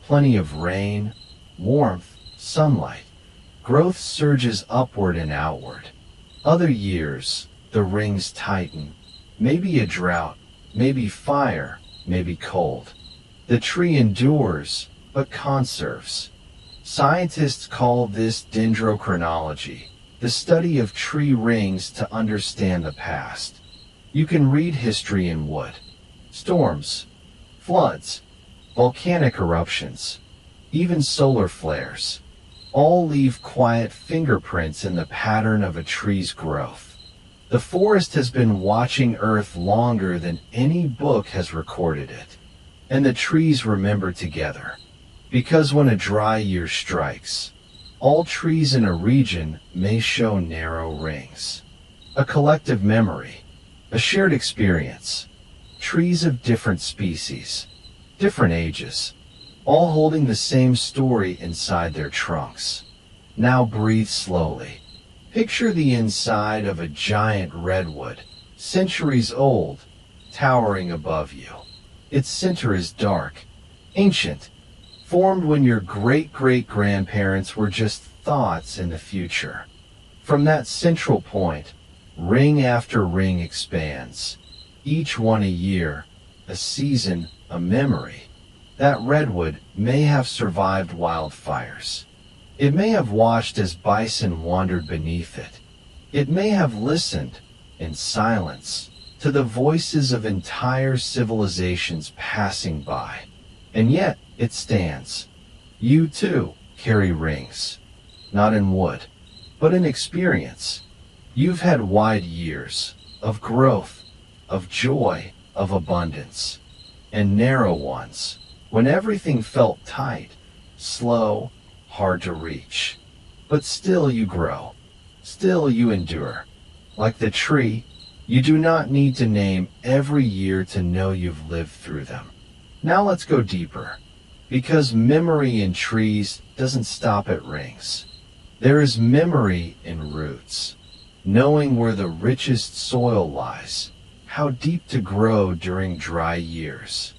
plenty of rain, warmth, sunlight. Growth surges upward and outward. Other years, the rings tighten. Maybe a drought, maybe fire, maybe cold. The tree endures, but conserves. Scientists call this dendrochronology, the study of tree rings to understand the past. You can read history in wood. Storms, floods, volcanic eruptions, even solar flares, all leave quiet fingerprints in the pattern of a tree's growth. The forest has been watching Earth longer than any book has recorded it, and the trees remember together. Because when a dry year strikes, all trees in a region may show narrow rings. A collective memory, a shared experience. Trees of different species, different ages, all holding the same story inside their trunks. Now breathe slowly. Picture the inside of a giant redwood, centuries old, towering above you. Its center is dark, ancient, formed when your great-great-grandparents were just thoughts in the future. From that central point, ring after ring expands, each one a year, a season, a memory. That redwood may have survived wildfires. It may have watched as bison wandered beneath it. It may have listened, in silence, to the voices of entire civilizations passing by. And yet, it stands. You too carry rings, not in wood, but in experience. You've had wide years of growth, of joy, of abundance, and narrow ones when everything felt tight, slow, hard to reach. But still you grow, still you endure. Like the tree, you do not need to name every year to know you've lived through them. Now let's go deeper, because memory in trees doesn't stop at rings. There is memory in roots, knowing where the richest soil lies, how deep to grow during dry years.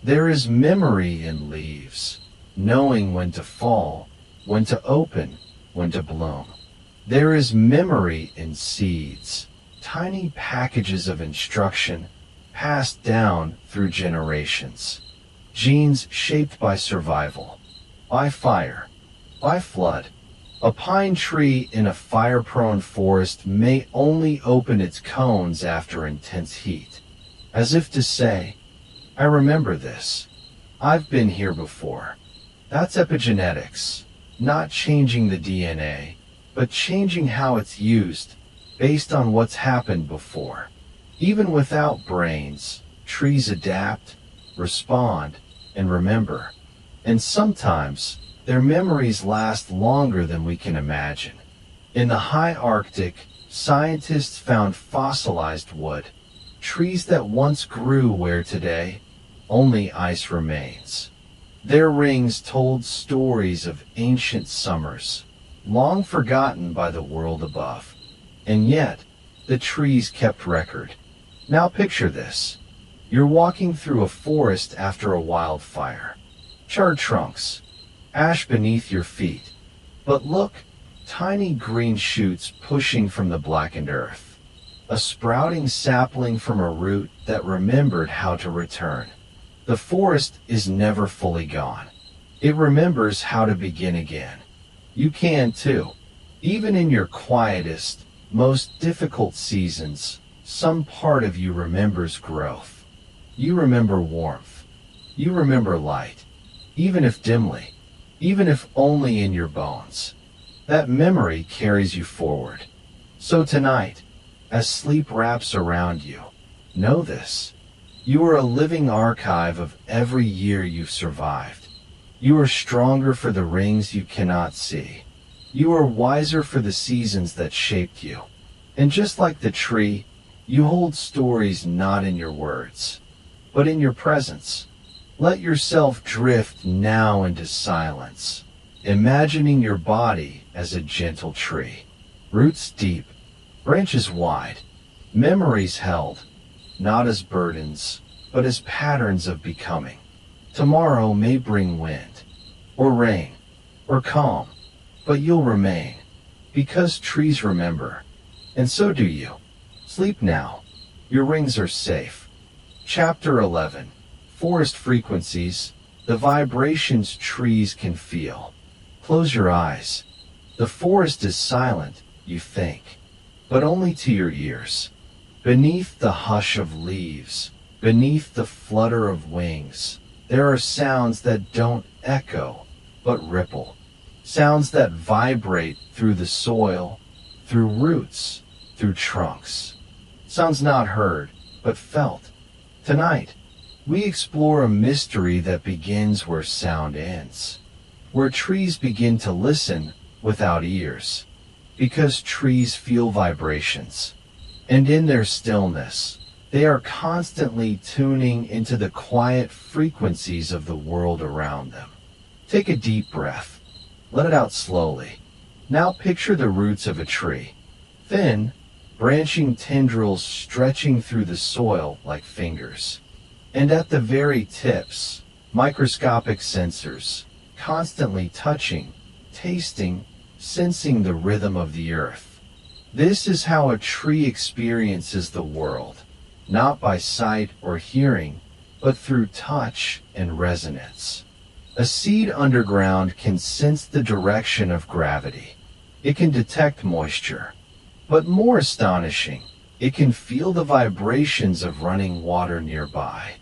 There is memory in leaves, knowing when to fall, when to open, when to bloom. There is memory in seeds, tiny packages of instruction passed down through generations. Genes shaped by survival, by fire, by flood. A pine tree in a fire-prone forest may only open its cones after intense heat, as if to say, I remember this. I've been here before. That's epigenetics, not changing the DNA, but changing how it's used based on what's happened before. Even without brains, trees adapt, respond, and remember. And sometimes, their memories last longer than we can imagine. In the high Arctic, scientists found fossilized wood, trees that once grew where today only ice remains. Their rings told stories of ancient summers, long forgotten by the world above. And yet, the trees kept record. Now picture this. You're walking through a forest after a wildfire. Charred trunks, ash beneath your feet. But look, tiny green shoots pushing from the blackened earth. A sprouting sapling from a root that remembered how to return. The forest is never fully gone. It remembers how to begin again. You can too. Even in your quietest, most difficult seasons, some part of you remembers growth. You remember warmth. You remember light, even if dimly, even if only in your bones. That memory carries you forward. So tonight, as sleep wraps around you, know this. You are a living archive of every year you've survived. You are stronger for the rings you cannot see. You are wiser for the seasons that shaped you. And just like the tree, you hold stories not in your words, but in your presence. Let yourself drift now into silence, imagining your body as a gentle tree. Roots deep, branches wide, memories held, not as burdens, but as patterns of becoming. Tomorrow may bring wind, or rain, or calm, but you'll remain, because trees remember, and so do you. Sleep now. Your rings are safe. Chapter 11. Forest Frequencies, the vibrations trees can feel. Close your eyes. The forest is silent, you think, but only to your ears. Beneath the hush of leaves, beneath the flutter of wings, there are sounds that don't echo, but ripple. Sounds that vibrate through the soil, through roots, through trunks. Sounds not heard, but felt. Tonight, we explore a mystery that begins where sound ends, where trees begin to listen without ears, because trees feel vibrations. And in their stillness, they are constantly tuning into the quiet frequencies of the world around them. Take a deep breath. Let it out slowly. Now picture the roots of a tree. Thin, branching tendrils stretching through the soil like fingers. And at the very tips, microscopic sensors, constantly touching, tasting, sensing the rhythm of the earth. This is how a tree experiences the world, not by sight or hearing, but through touch and resonance. A seed underground can sense the direction of gravity. It can detect moisture. But more astonishing, it can feel the vibrations of running water nearby.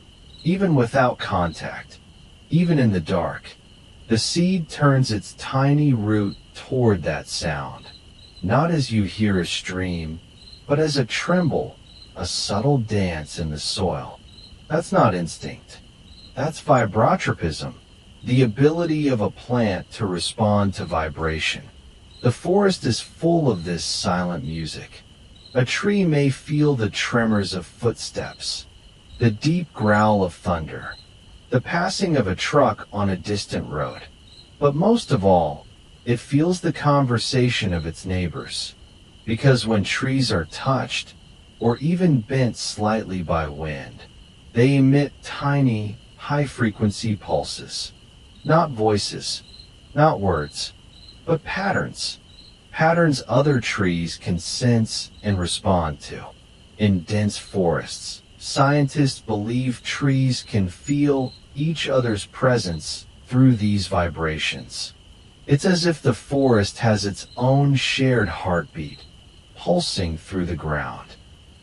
Even without contact, even in the dark, the seed turns its tiny root toward that sound. Not as you hear a stream, but as a tremble, a subtle dance in the soil. That's not instinct. That's vibrotropism, the ability of a plant to respond to vibration. The forest is full of this silent music. A tree may feel the tremors of footsteps, the deep growl of thunder, the passing of a truck on a distant road. But most of all, it feels the conversation of its neighbors, because when trees are touched, or even bent slightly by wind, they emit tiny, high-frequency pulses. Not voices, not words, but patterns. Patterns other trees can sense and respond to. In dense forests, scientists believe trees can feel each other's presence through these vibrations. It's as if the forest has its own shared heartbeat, pulsing through the ground.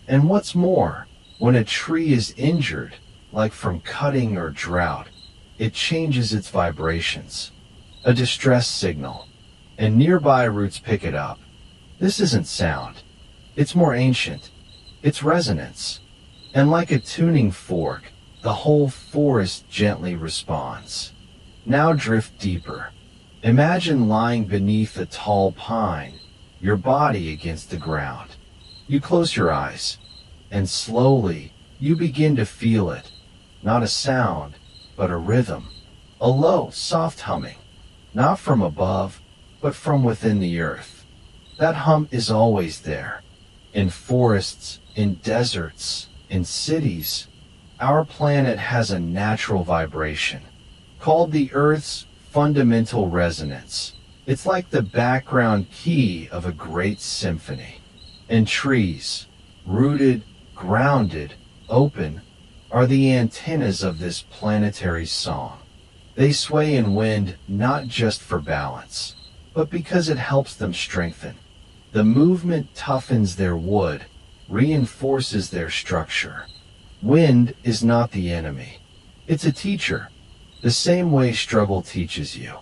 And what's more, when a tree is injured, like from cutting or drought, it changes its vibrations. A distress signal, and nearby roots pick it up. This isn't sound. It's more ancient. It's resonance. And like a tuning fork, the whole forest gently responds. Now drift deeper. Imagine lying beneath a tall pine, your body against the ground. You close your eyes, and slowly you begin to feel it, not a sound, but a rhythm, a low, soft humming, not from above, but from within the earth. That hum is always there, in forests, in deserts, in cities. Our planet has a natural vibration, called the Earth's fundamental resonance. It's like the background key of a great symphony. And trees, rooted, grounded, open, are the antennas of this planetary song. They sway in wind not just for balance, but because it helps them strengthen. The movement toughens their wood, reinforces their structure. Wind is not the enemy. It's a teacher, the same way struggle teaches you.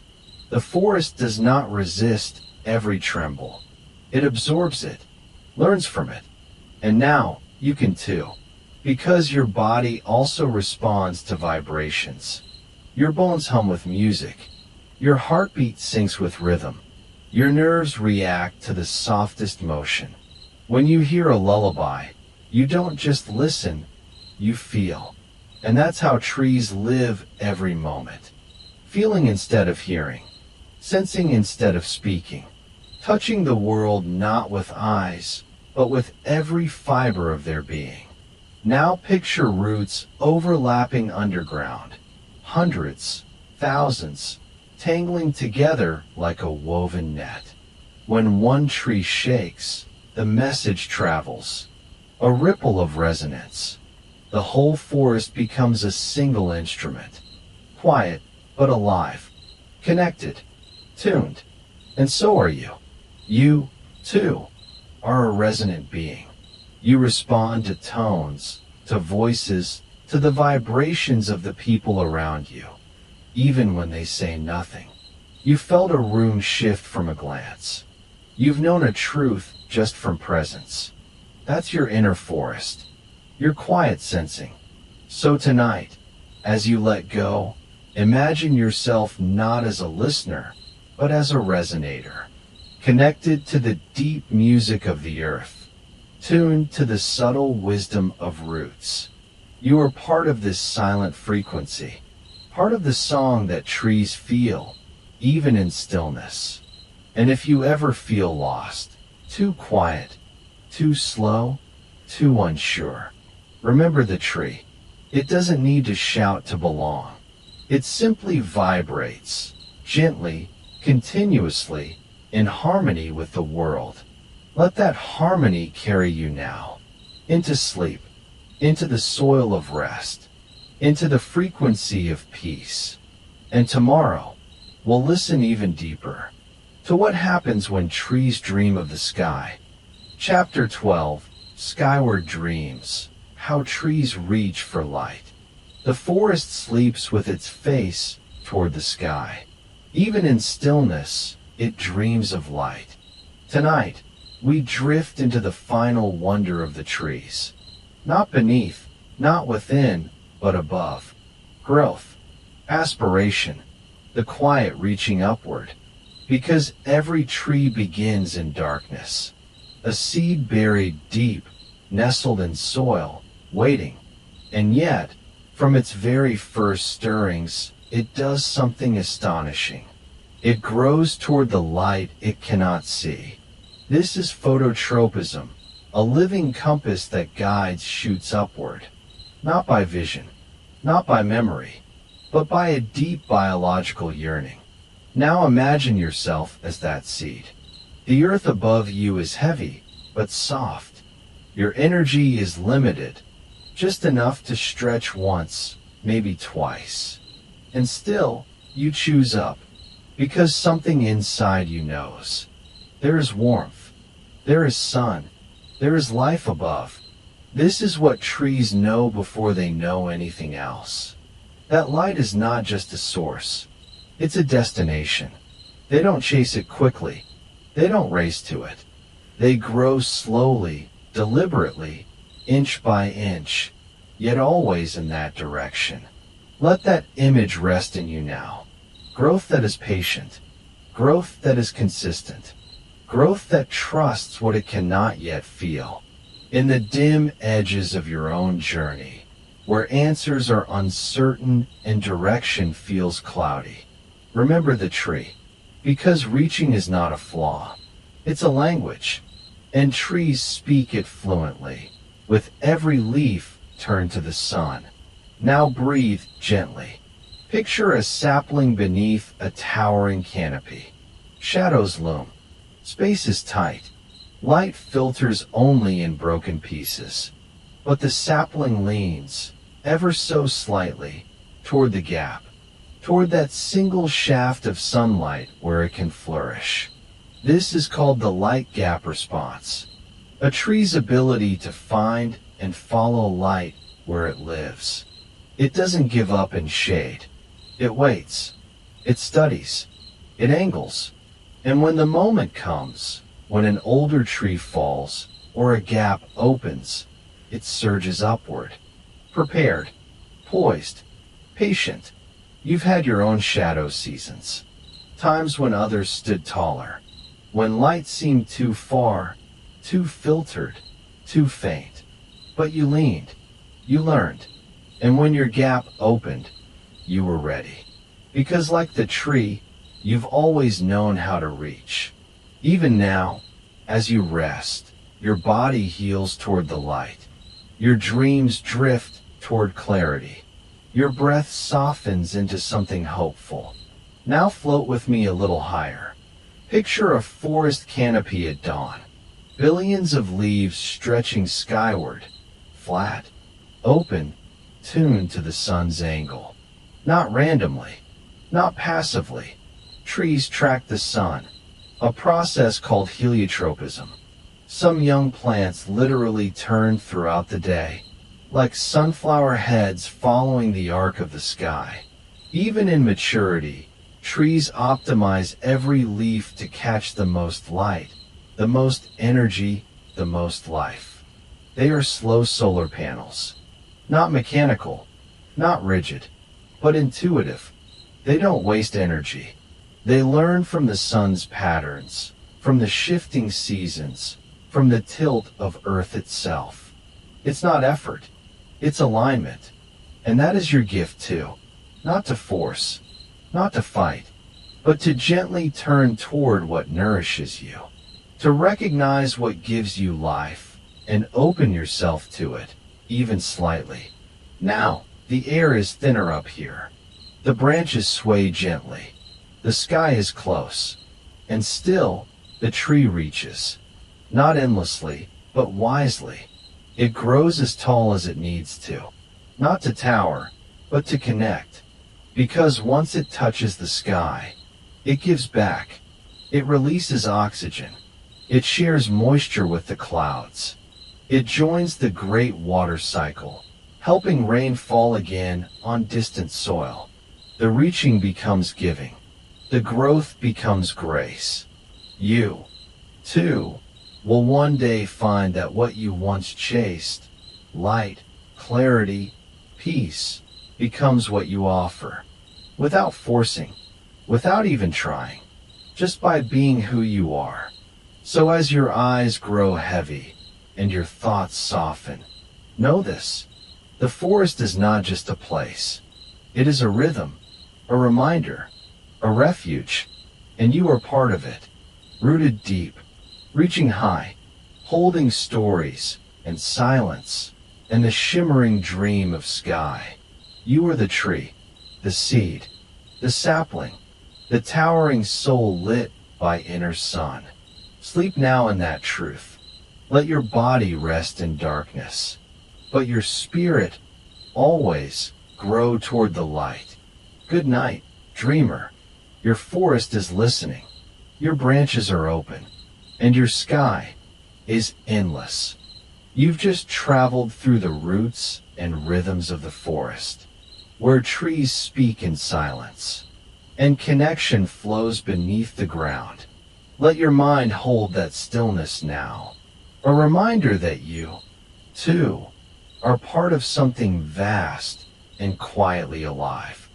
The forest does not resist every tremble. It absorbs it, learns from it. And now you can too, because your body also responds to vibrations. Your bones hum with music. Your heartbeat syncs with rhythm. Your nerves react to the softest motion. When you hear a lullaby, you don't just listen, you feel. And that's how trees live every moment. Feeling instead of hearing, sensing instead of speaking, touching the world not with eyes, but with every fiber of their being. Now picture roots overlapping underground, hundreds, thousands, tangling together like a woven net. When one tree shakes, the message travels, a ripple of resonance. The whole forest becomes a single instrument, quiet but alive, connected, tuned. And so are you. You, too, are a resonant being. You respond to tones, to voices, to the vibrations of the people around you, even when they say nothing. You felt a room shift from a glance. You've known a truth just from presence. That's your inner forest, your quiet sensing. So tonight, as you let go, imagine yourself not as a listener, but as a resonator, connected to the deep music of the earth, tuned to the subtle wisdom of roots. You are part of this silent frequency, part of the song that trees feel, even in stillness. And if you ever feel lost, too quiet, too slow, too unsure, remember the tree. It doesn't need to shout to belong. It simply vibrates, gently, continuously, in harmony with the world. Let that harmony carry you now, into sleep, into the soil of rest, into the frequency of peace. And tomorrow, we'll listen even deeper to what happens when trees dream of the sky. Chapter 12, Skyward Dreams, How Trees Reach for Light. The forest sleeps with its face toward the sky. Even in stillness, it dreams of light. Tonight, we drift into the final wonder of the trees. Not beneath, not within, but above. Growth, aspiration, the quiet reaching upward. Because every tree begins in darkness. A seed buried deep, nestled in soil, waiting. And yet, from its very first stirrings, it does something astonishing. It grows toward the light it cannot see. This is phototropism, a living compass that guides shoots upward, not by vision, not by memory, but by a deep biological yearning. Now imagine yourself as that seed. The earth above you is heavy, but soft. Your energy is limited, just enough to stretch once, maybe twice. And still, you choose up, because something inside you knows. There is warmth, there is sun, there is life above. This is what trees know before they know anything else. That light is not just a source, it's a destination. They don't chase it quickly, they don't race to it. They grow slowly, deliberately, inch by inch, yet always in that direction. Let that image rest in you now. Growth that is patient, growth that is consistent, growth that trusts what it cannot yet feel. In the dim edges of your own journey, where answers are uncertain and direction feels cloudy, remember the tree, because reaching is not a flaw. It's a language, and trees speak it fluently. With every leaf turned to the sun. Now breathe gently. Picture a sapling beneath a towering canopy. Shadows loom. Space is tight. Light filters only in broken pieces. But the sapling leans, ever so slightly, toward the gap, toward that single shaft of sunlight where it can flourish. This is called the light gap response, a tree's ability to find and follow light where it lives. It doesn't give up in shade. It waits. It studies. It angles. And when the moment comes, when an older tree falls or a gap opens, it surges upward. Prepared, poised, patient. You've had your own shadow seasons. Times when others stood taller. When light seemed too far, too filtered, too faint. But you leaned. You learned. And when your gap opened, you were ready. Because like the tree, you've always known how to reach. Even now, as you rest, your body heals toward the light. Your dreams drift toward clarity. Your breath softens into something hopeful. Now float with me a little higher. Picture a forest canopy at dawn. Billions of leaves stretching skyward, flat, open, tuned to the sun's angle. Not randomly, not passively. Trees track the sun, a process called heliotropism. Some young plants literally turn throughout the day, like sunflower heads following the arc of the sky. Even in maturity, trees optimize every leaf to catch the most light, the most energy, the most life. They are slow solar panels. Not mechanical, not rigid, but intuitive. They don't waste energy. They learn from the sun's patterns, from the shifting seasons, from the tilt of Earth itself. It's not effort, it's alignment. And that is your gift too. Not to force, not to fight, but to gently turn toward what nourishes you. To recognize what gives you life and open yourself to it, even slightly. Now, the air is thinner up here. The branches sway gently. The sky is close. And still, the tree reaches. Not endlessly, but wisely. It grows as tall as it needs to. Not to tower, but to connect. Because once it touches the sky, it gives back. It releases oxygen. It shares moisture with the clouds. It joins the great water cycle, helping rain fall again on distant soil. The reaching becomes giving. The growth becomes grace. You, too, will one day find that what you once chased, light, clarity, peace, becomes what you offer. Without forcing, without even trying, just by being who you are. So as your eyes grow heavy and your thoughts soften, know this: the forest is not just a place. It is a rhythm, a reminder, a refuge, and you are part of it, rooted deep, reaching high, holding stories and silence and the shimmering dream of sky. You are the tree, the seed, the sapling, the towering soul lit by inner sun. Sleep now in that truth. Let your body rest in darkness, but your spirit always grow toward the light. Good night, dreamer. Your forest is listening. Your branches are open, and your sky is endless. You've just traveled through the roots and rhythms of the forest, where trees speak in silence, and connection flows beneath the ground. Let your mind hold that stillness now, a reminder that you, too, are part of something vast and quietly alive.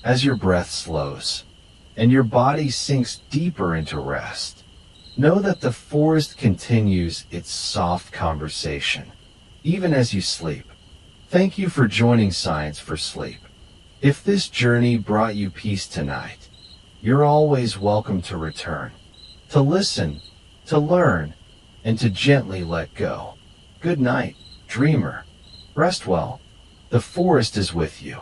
As your breath slows, and your body sinks deeper into rest, Know that the forest continues its soft conversation, even as you sleep. Thank you for joining Science for Sleep. If this journey brought you peace tonight, you're always welcome to return, to listen, to learn, and to gently let go. Good night, dreamer. Rest well. The forest is with you.